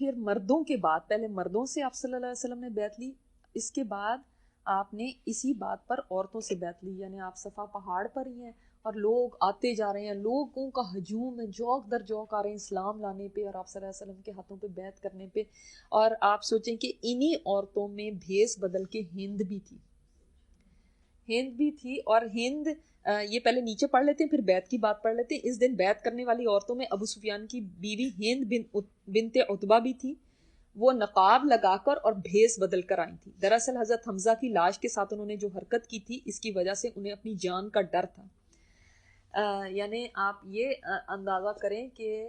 پھر مردوں کے بعد, پہلے مردوں سے آپ صلی اللہ علیہ وسلم نے بیعت لی, اس کے بعد آپ نے اسی بات پر عورتوں سے بیعت لی. یعنی آپ صفا پہاڑ پر ہی ہیں اور لوگ آتے جا رہے ہیں, لوگوں کا ہجوم ہے, جوک در جوک آ رہے ہیں اسلام لانے پہ اور آپ صلی اللہ علیہ وسلم کے ہاتھوں پہ بیعت کرنے پہ. اور آپ سوچیں کہ انہی عورتوں میں بھیس بدل کے ہند بھی تھی, اور ہند, یہ پہلے نیچے پڑھ لیتے ہیں پھر بیعت کی بات پڑھ لیتے ہیں. اس دن بیعت کرنے والی عورتوں میں ابو سفیان کی بیوی ہند بنت عتبہ بھی تھی. وہ نقاب لگا کر اور بھیس بدل کر آئی تھی. دراصل حضرت حمزہ کی لاش کے ساتھ انہوں نے جو حرکت کی تھی اس کی وجہ سے انہیں اپنی جان کا ڈر تھا. یعنی آپ یہ اندازہ کریں کہ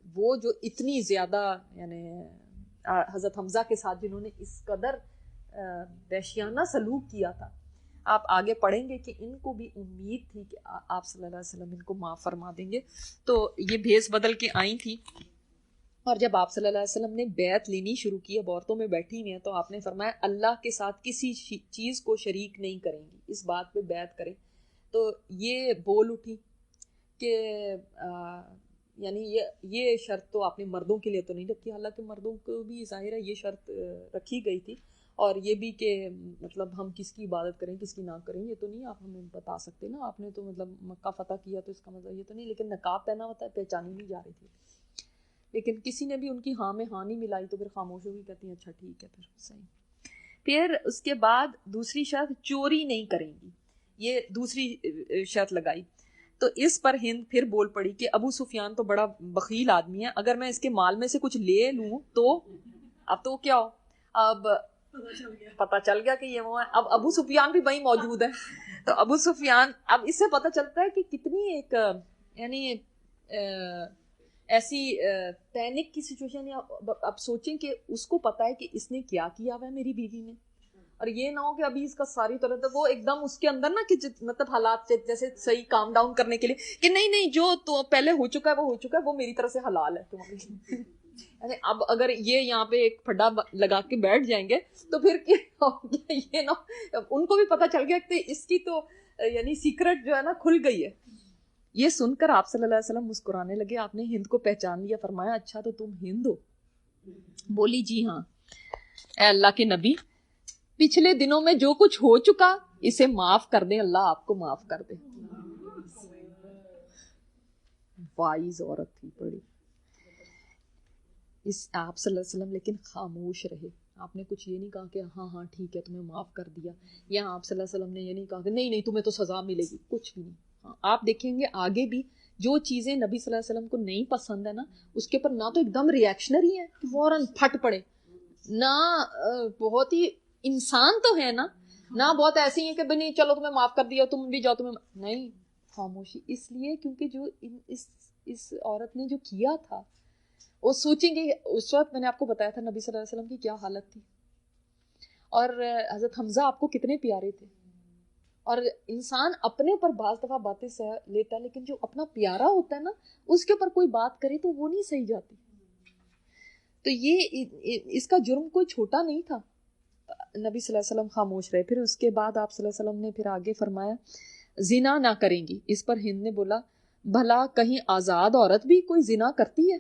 وہ جو اتنی زیادہ, یعنی حضرت حمزہ کے ساتھ جنہوں نے اس قدر وحشیانہ سلوک کیا تھا, آپ آگے پڑھیں گے کہ ان کو بھی امید تھی کہ آپ صلی اللہ علیہ وسلم ان کو معاف فرما دیں گے. تو یہ بھیس بدل کے آئی تھی. اور جب آپ صلی اللہ علیہ وسلم نے بیعت لینی شروع کی, اب عورتوں میں بیٹھی ہوئی ہیں, تو آپ نے فرمایا اللہ کے ساتھ کسی چیز کو شریک نہیں کریں گی, اس بات پہ بیعت کریں. تو یہ بول اٹھی کہ یعنی یہ شرط تو آپ نے مردوں کے لیے تو نہیں رکھی, حالانکہ مردوں کو بھی ظاہر ہے یہ شرط رکھی گئی تھی, اور یہ بھی کہ مطلب ہم کس کی عبادت کریں کس کی نہ کریں یہ تو نہیں آپ ہمیں بتا سکتے نا. آپ نے تو مطلب مکہ فتح کیا تو اس کا مطلب یہ تو نہیں, لیکن نقاب پہنا ہوتا ہے, پہچانی نہیں جا رہی تھی. لیکن کسی نے بھی ان کی ہاں میں ہاں نہیں ملائی تو پھر خاموش ہوگی, کہتی ہیں اچھا ٹھیک ہے پھر صحیح. پھر اس کے بعد دوسری شرط چوری نہیں کریں گی, یہ دوسری شرط لگائی. تو اس پر ہند پھر بول پڑی کہ ابو سفیان تو بڑا بخیل آدمی ہے, اگر میں اس کے مال میں سے کچھ لے لوں تو اب تو کیا ہو, اب پتہ چل گیا کہ یہ وہ ہے. اب ابو سفیان بھی وہیں موجود ہے, تو ابو سفیان, اب اس سے پتہ چلتا ہے کہ کتنی ایک یعنی ایسی پینک کی سچویشن. اب سوچیں کہ اس کو پتا ہے کہ اس نے کیا کیا ہوا ہے میری بیوی نے, اور یہ نہ ہو کہ ابھی اس کا ساری طرح وہ ایک دم اس کے اندر نا کہ مطلب حالات جیسے صحیح کام ڈاؤن کرنے کے لیے کہ نہیں جو تو پہلے ہو چکا ہے وہ ہو چکا ہے, وہ میری طرف سے حلال ہے تمہاری. یعنی اب اگر یہ یہاں پہ ایک پھڈا لگا کے بیٹھ جائیں گے تو پھر کیا یہ نا, ان کو بھی پتا چل گیا کہ اس کی تو یعنی سیکرٹ جو ہے نا کھل گئی ہے. یہ سن کر آپ صلی اللہ علیہ وسلم مسکرانے لگے. آپ نے ہند کو پہچان لیا, فرمایا اچھا تو تم ہند ہو؟ بولی جی ہاں. اے اللہ کے نبی, پچھلے دنوں میں جو کچھ ہو چکا اسے معاف کر دیں, اللہ آپ کو معاف کر دے. وائز عورت تھی بڑی. اس آپ صلی اللہ علیہ وسلم لیکن خاموش رہے. آپ نے کچھ یہ نہیں کہا کہ ہاں ٹھیک ہے تمہیں معاف کر دیا, یا آپ صلی اللہ علیہ وسلم نے یہ نہیں کہا کہ نہیں تمہیں تو سزا ملے گی, کچھ بھی نہیں. آپ دیکھیں گے آگے بھی جو چیزیں نبی صلی اللہ علیہ وسلم کو نہیں پسند ہے نا, اس کے پر نہ تو ایک دم ریئیکشنری ہے کہ فوراً پھٹ پڑے, نہ بہت ہی انسان تو ہے نا, نہ بہت ایسی ہیں کہ نہیں چلو تمہیں معاف کر دیا تم بھی جاؤ, تمہیں نہیں. خاموشی اس لیے کیونکہ جو اس عورت نے جو کیا تھا وہ سوچیں گے. اس وقت میں نے آپ کو بتایا تھا نبی صلی اللہ علیہ وسلم کی کیا حالت تھی, اور حضرت حمزہ آپ کو کتنے پیارے تھے. اور انسان اپنے اوپر بعض دفعہ باتیں سہ لیتا ہے, لیکن جو اپنا پیارا ہوتا ہے نا اس کے اوپر کوئی بات کرے تو وہ نہیں سہی جاتی. تو یہ اس کا جرم کوئی چھوٹا نہیں تھا. نبی صلی اللہ علیہ وسلم خاموش رہے. پھر اس کے بعد آپ صلی اللہ علیہ وسلم نے پھر آگے فرمایا زنا نہ کریں گی. اس پر ہند نے بولا بھلا کہیں آزاد عورت بھی کوئی زنا کرتی ہے؟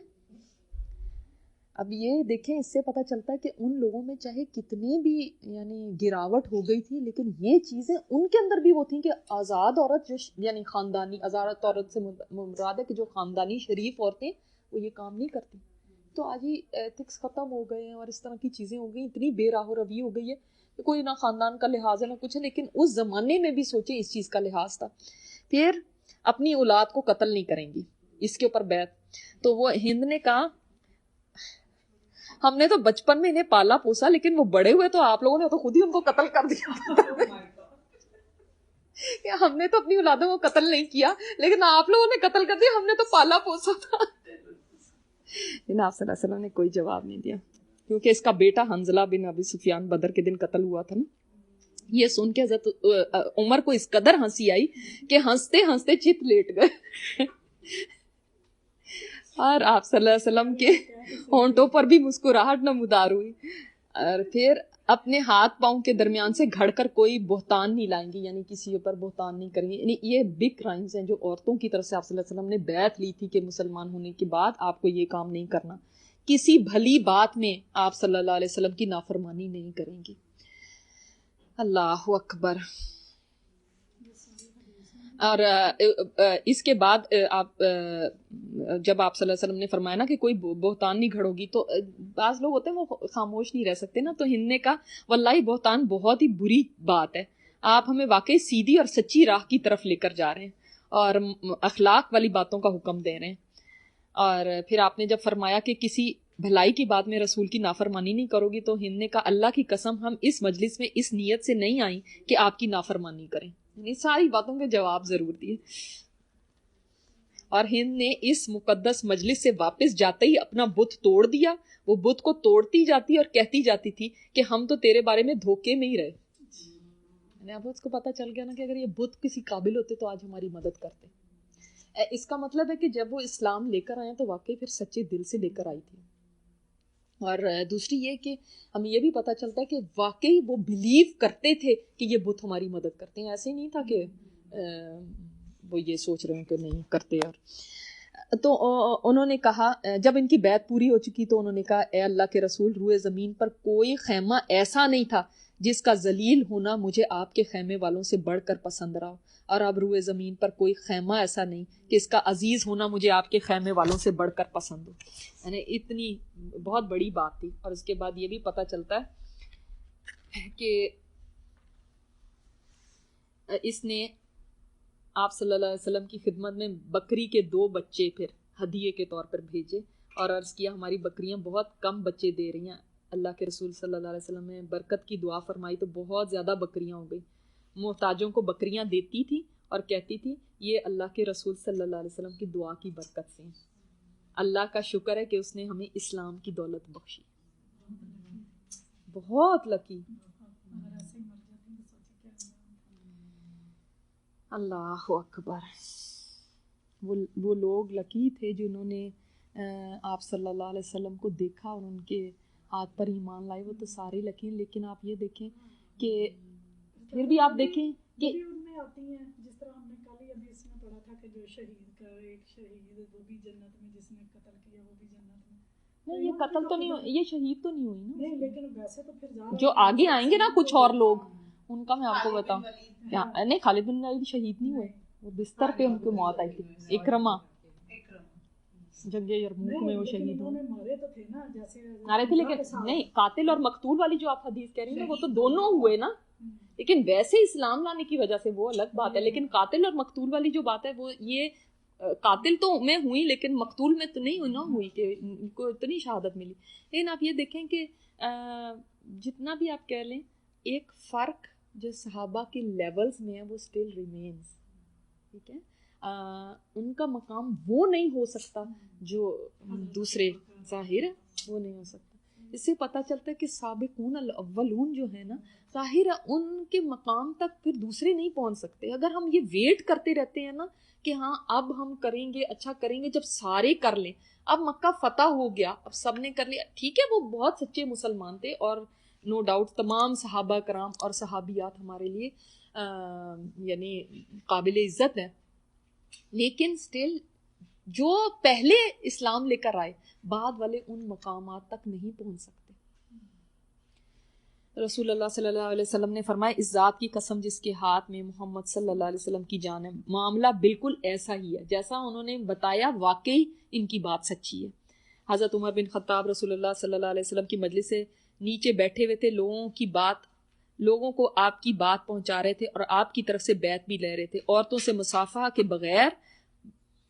اب یہ دیکھیں, اس سے پتہ چلتا ہے کہ ان لوگوں میں چاہے کتنی بھی یعنی گراوٹ ہو گئی تھی, لیکن یہ چیزیں ان کے اندر بھی وہ تھیں کہ آزاد عورت جو یعنی خاندانی, آزاد عورت سے مراد ہے کہ جو خاندانی شریف عورتیں وہ یہ کام نہیں کرتی. تو آج ہی ایتھکس ختم ہو گئے ہیں اور اس طرح کی چیزیں ہو گئی, اتنی بے راہ و روی ہو گئی ہے کہ کوئی نہ خاندان کا لحاظ ہے نہ کچھ ہے. لیکن اس زمانے میں بھی سوچیں اس چیز کا لحاظ تھا. پھر اپنی اولاد کو قتل نہیں کریں گی, اس کے اوپر بیعت. تو وہ ہند نے کہا ہم نے تو بچپن میں انہیں پالا پوسا, لیکن وہ بڑے ہوئے تو آپ لوگوں نے تو خود ہی ان کو قتل کر دیا. ہم نے تو اپنی اولادوں کو قتل نہیں کیا, لیکن آپ لوگوں نے قتل کر دیا, ہم نے تو پالا پوسا تھا. لیکن آپ صلی اللہ علیہ وسلم نے کوئی جواب نہیں دیا، کیونکہ اس کا بیٹا حنزلہ بن ابی سفیان بدر کے دن قتل ہوا تھا نا. یہ سن کے حضرت عمر کو اس قدر ہنسی آئی کہ ہنستے ہنستے چت لیٹ گئے اور آپ صلی اللہ علیہ وسلم کے ہونٹوں پر بھی مسکراہٹ نمودار ہوئی. اور پھر اپنے ہاتھ پاؤں کے درمیان سے گھڑ کر کوئی بہتان نہیں لائیں گی، یعنی کسی اوپر بہتان نہیں کریں گی. یعنی یہ بگ کرائمز ہیں جو عورتوں کی طرف سے آپ صلی اللہ علیہ وسلم نے بیعت لی تھی کہ مسلمان ہونے کے بعد آپ کو یہ کام نہیں کرنا. کسی بھلی بات میں آپ صلی اللہ علیہ وسلم کی نافرمانی نہیں کریں گی. اللہ اکبر. اور اس کے بعد آپ جب آپ صلی اللہ علیہ وسلم نے فرمایا نا کہ کوئی بہتان نہیں گھڑو گی، تو بعض لوگ ہوتے ہیں وہ خاموش نہیں رہ سکتے نا، تو ہند نے کہا واللہ بہتان بہت ہی بری بات ہے، آپ ہمیں واقعی سیدھی اور سچی راہ کی طرف لے کر جا رہے ہیں اور اخلاق والی باتوں کا حکم دے رہے ہیں. اور پھر آپ نے جب فرمایا کہ کسی بھلائی کی بات میں رسول کی نافرمانی نہیں کرو گی، تو ہند نے کہا اللہ کی قسم ہم اس مجلس میں اس نیت سے نہیں آئیں کہ آپ کی نافرمانی کریں. یعنی ساری باتوں کے جواب ضرور دیے. اور ہند نے اس مقدس مجلس سے واپس جاتے ہی اپنا بت توڑ دیا. وہ بت کو توڑتی جاتی اور کہتی جاتی تھی کہ ہم تو تیرے بارے میں دھوکے میں ہی رہے. اب اس کو پتا چل گیا نا کہ اگر یہ بت کسی قابل ہوتے تو آج ہماری مدد کرتے. اس کا مطلب ہے کہ جب وہ اسلام لے کر آئے تو واقعی پھر سچے دل سے لے کر آئی تھی. اور دوسری یہ کہ ہمیں یہ بھی پتہ چلتا ہے کہ واقعی وہ بلیو کرتے تھے کہ یہ بت ہماری مدد کرتے ہیں. ایسے ہی نہیں تھا کہ وہ یہ سوچ رہے ہیں کہ نہیں کرتے. اور تو انہوں نے کہا جب ان کی بیعت پوری ہو چکی تو انہوں نے کہا اے اللہ کے رسول، روئے زمین پر کوئی خیمہ ایسا نہیں تھا جس کا ذلیل ہونا مجھے آپ کے خیمے والوں سے بڑھ کر پسند رہا، اور اب روئے زمین پر کوئی خیمہ ایسا نہیں کہ اس کا عزیز ہونا مجھے آپ کے خیمے والوں سے بڑھ کر پسند ہو. یعنی اتنی بہت بڑی بات تھی. اور اس کے بعد یہ بھی پتہ چلتا ہے کہ اس نے آپ صلی اللہ علیہ وسلم کی خدمت میں بکری کے 2 بچے پھر ہدیے کے طور پر بھیجے اور عرض کیا ہماری بکریاں بہت کم بچے دے رہی ہیں. اللہ کے رسول صلی اللہ علیہ وسلم نے برکت کی دعا فرمائی تو بہت زیادہ بکریاں ہو گئی. محتاجوں کو بکریاں دیتی تھی اور کہتی تھی یہ اللہ کے رسول صلی اللہ علیہ وسلم کی دعا کی برکت سے. اللہ کا شکر ہے کہ اس نے ہمیں اسلام کی دولت بخشی. بہت لکی. اللہ اکبر. وہ لوگ لکی تھے جنہوں نے آپ صلی اللہ علیہ وسلم کو دیکھا اور ان کے ہاتھ پر ایمان لائے. وہ تو سارے لکی ہیں، لیکن آپ یہ دیکھیں کہ پھر بھی آپ دیکھیں کہ ان میں آتی ہیں جس طرح ہم نے کل ہی ابھی اس میں پڑھا تھا کہ جو شہید کا ایک شہید وہ بھی جنت میں، جس نے قتل کیا وہ بھی جنت میں. نہیں، یہ قتل تو نہیں، یہ شہید تو نہیں ہوئی نا. نہیں، لیکن ویسے تو پھر جو آگے آئیں گے نا کچھ اور لوگ، ان کا میں آپ کو بتاؤں. نہیں، خالد بن ولید شہید نہیں ہوئے، وہ بستر پہ ان کی موت آئی تھی. اکرمہ جنگ یرموک میں وہ شہید ہوئے. مارے تھے لیکن نہیں، قاتل اور مقتول والی جو آپ حدیث کہہ رہی ہیں نا وہ تو دونوں ہوئے نا. لیکن ویسے اسلام لانے کی وجہ سے وہ الگ بات ہے. لیکن قاتل اور مقتول والی جو بات ہے وہ یہ قاتل تو میں ہوئی لیکن مقتول میں تو نہیں نہ ہوئی کہ ان کو اتنی شہادت ملی. لیکن آپ یہ دیکھیں کہ جتنا بھی آپ کہہ لیں ایک فرق جو صحابہ کے لیولز میں ہے وہ اسٹل ریمینز. ٹھیک ہے، ان کا مقام وہ نہیں ہو سکتا جو دوسرے ظاہر ہے وہ نہیں ہو سکتا. اس سے پتہ چلتا ہے کہ سابقون الاولون جو ہے نا، ظاہر ہے ان کے مقام تک پھر دوسرے نہیں پہنچ سکتے. اگر ہم یہ ویٹ کرتے رہتے ہیں نا کہ ہاں اب ہم کریں گے، اچھا کریں گے، جب سارے کر لیں. اب مکہ فتح ہو گیا، اب سب نے کر لیا، ٹھیک ہے وہ بہت سچے مسلمان تھے اور نو ڈاؤٹ تمام صحابہ کرام اور صحابیات ہمارے لیے یعنی قابل عزت ہے. لیکن سٹل جو پہلے اسلام لے کر آئے بعد والے ان مقامات تک نہیں پہنچ سکتے. رسول اللہ صلی اللہ علیہ وسلم نے فرمایا اس ذات کی قسم جس کے ہاتھ میں محمد صلی اللہ علیہ وسلم کی جان ہے، معاملہ بالکل ایسا ہی ہے جیسا انہوں نے بتایا، واقعی ان کی بات سچی ہے. حضرت عمر بن خطاب رسول اللہ صلی اللہ علیہ وسلم کی مجلس سے نیچے بیٹھے ہوئے تھے، لوگوں کو آپ کی بات پہنچا رہے تھے اور آپ کی طرف سے بیعت بھی لے رہے تھے. عورتوں سے مصافحہ کے بغیر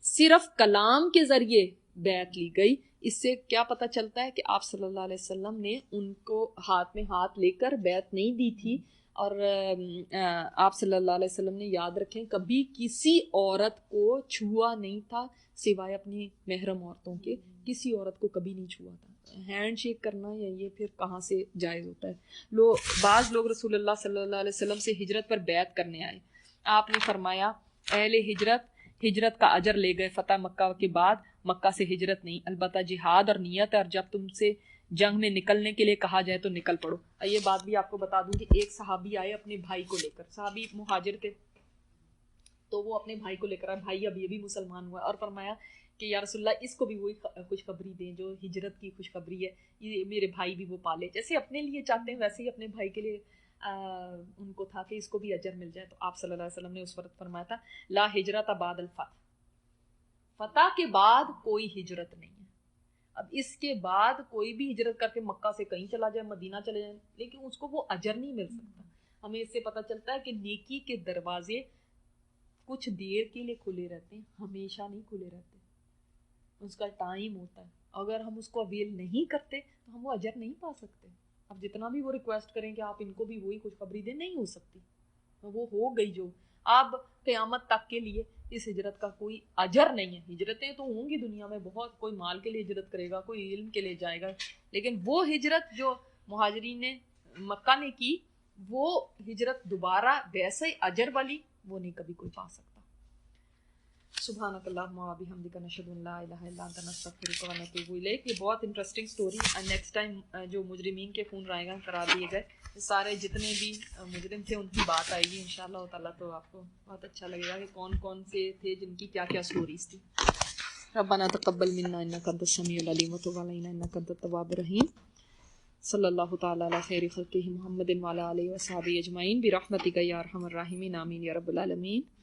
صرف کلام کے ذریعے بیعت لی گئی. اس سے کیا پتہ چلتا ہے کہ آپ صلی اللہ علیہ وسلم نے ان کو ہاتھ میں ہاتھ لے کر بیعت نہیں دی تھی. اور آپ صلی اللہ علیہ وسلم نے یاد رکھیں کبھی کسی عورت کو چھوا نہیں تھا سوائے اپنی محرم عورتوں کے. کسی عورت کو کبھی نہیں چھوا تھا. ہینڈ شیک کرنا یا یہ پھر کہاں سے جائز ہوتا ہے. بعض لوگ رسول اللہ صلی اللہ علیہ وسلم سے ہجرت پر بیعت کرنے آئے. آپ نے فرمایا اہل ہجرت کا اجر لے گئے. فتح مکہ کے بعد مکہ سے ہجرت نہیں، البتہ جہاد اور نیت ہے، اور جب تم سے جنگ میں نکلنے کے لیے کہا جائے تو نکل پڑو. یہ بات بھی آپ کو بتا دوں کہ ایک صحابی آئے اپنے بھائی کو لے کر، صحابی مہاجر کے، تو وہ اپنے بھائی کو لے کر آئے. بھائی اب یہ بھی مسلمان ہوا اور فرمایا کہ یا رسول اللہ اس کو بھی وہی خوشخبری دیں جو ہجرت کی خوشخبری ہے، یہ میرے بھائی بھی وہ پالے. جیسے اپنے لیے چاہتے ہیں ویسے ہی اپنے بھائی کے لیے ان کو تھا کہ اس کو بھی اجر مل جائے. تو آپ صلی اللہ علیہ وسلم نے اس وقت فرمایا تھا لا ہجرت بعد الفتح، فتح کے بعد کوئی ہجرت نہیں ہے. اب اس کے بعد کوئی بھی ہجرت کر کے مکہ سے کہیں چلا جائے، مدینہ چلے جائے، لیکن اس کو وہ اجر نہیں مل سکتا. ہمیں اس سے پتہ چلتا ہے کہ نیکی کے دروازے کچھ دیر کے لیے کھلے رہتے ہیں، ہمیشہ نہیں کھلے رہتے. اس کا ٹائم ہوتا ہے. اگر ہم اس کو اویل نہیں کرتے تو ہم وہ اجر نہیں پا سکتے. اب جتنا بھی وہ ریکویسٹ کریں کہ آپ ان کو بھی وہی خوشخبری دیں، نہیں ہو سکتی. وہ ہو گئی جو. اب قیامت تک کے لیے اس ہجرت کا کوئی اجر نہیں ہے. ہجرتیں تو ہوں گی دنیا میں بہت، کوئی مال کے لیے ہجرت کرے گا، کوئی علم کے لیے جائے گا، لیکن وہ ہجرت جو مہاجرین نے مکہ نے کی، وہ ہجرت دوبارہ ویسے اجر والی وہ نہیں کبھی کوئی پا سکتا. سبحانک اللہم و بحمدک نشہد ان لا الہ الا انت نستغفرک و نتوب الیک. یہ بہت انٹرسٹنگ سٹوری. نیکسٹ ٹائم جو مجرمین کے خون رائے گاں قرار دیے گئے، سارے جتنے بھی مجرم تھے ان کی بات آئے گی انشاءاللہ تعالیٰ. تو آپ کو بہت اچھا لگے گا کہ کون کون سے تھے جن کی کیا کیا سٹوریز تھی. ربنا تقبل منا انک انت السمیع العلیم وتب علینا انک انت التواب الرحیم. صلی اللہ تعالیٰ علی خیر خلقہ محمد وعلی آلہ وصحبہ اجمعین برحمتک یا ارحم الراحمین. آمین یا رب العالمین.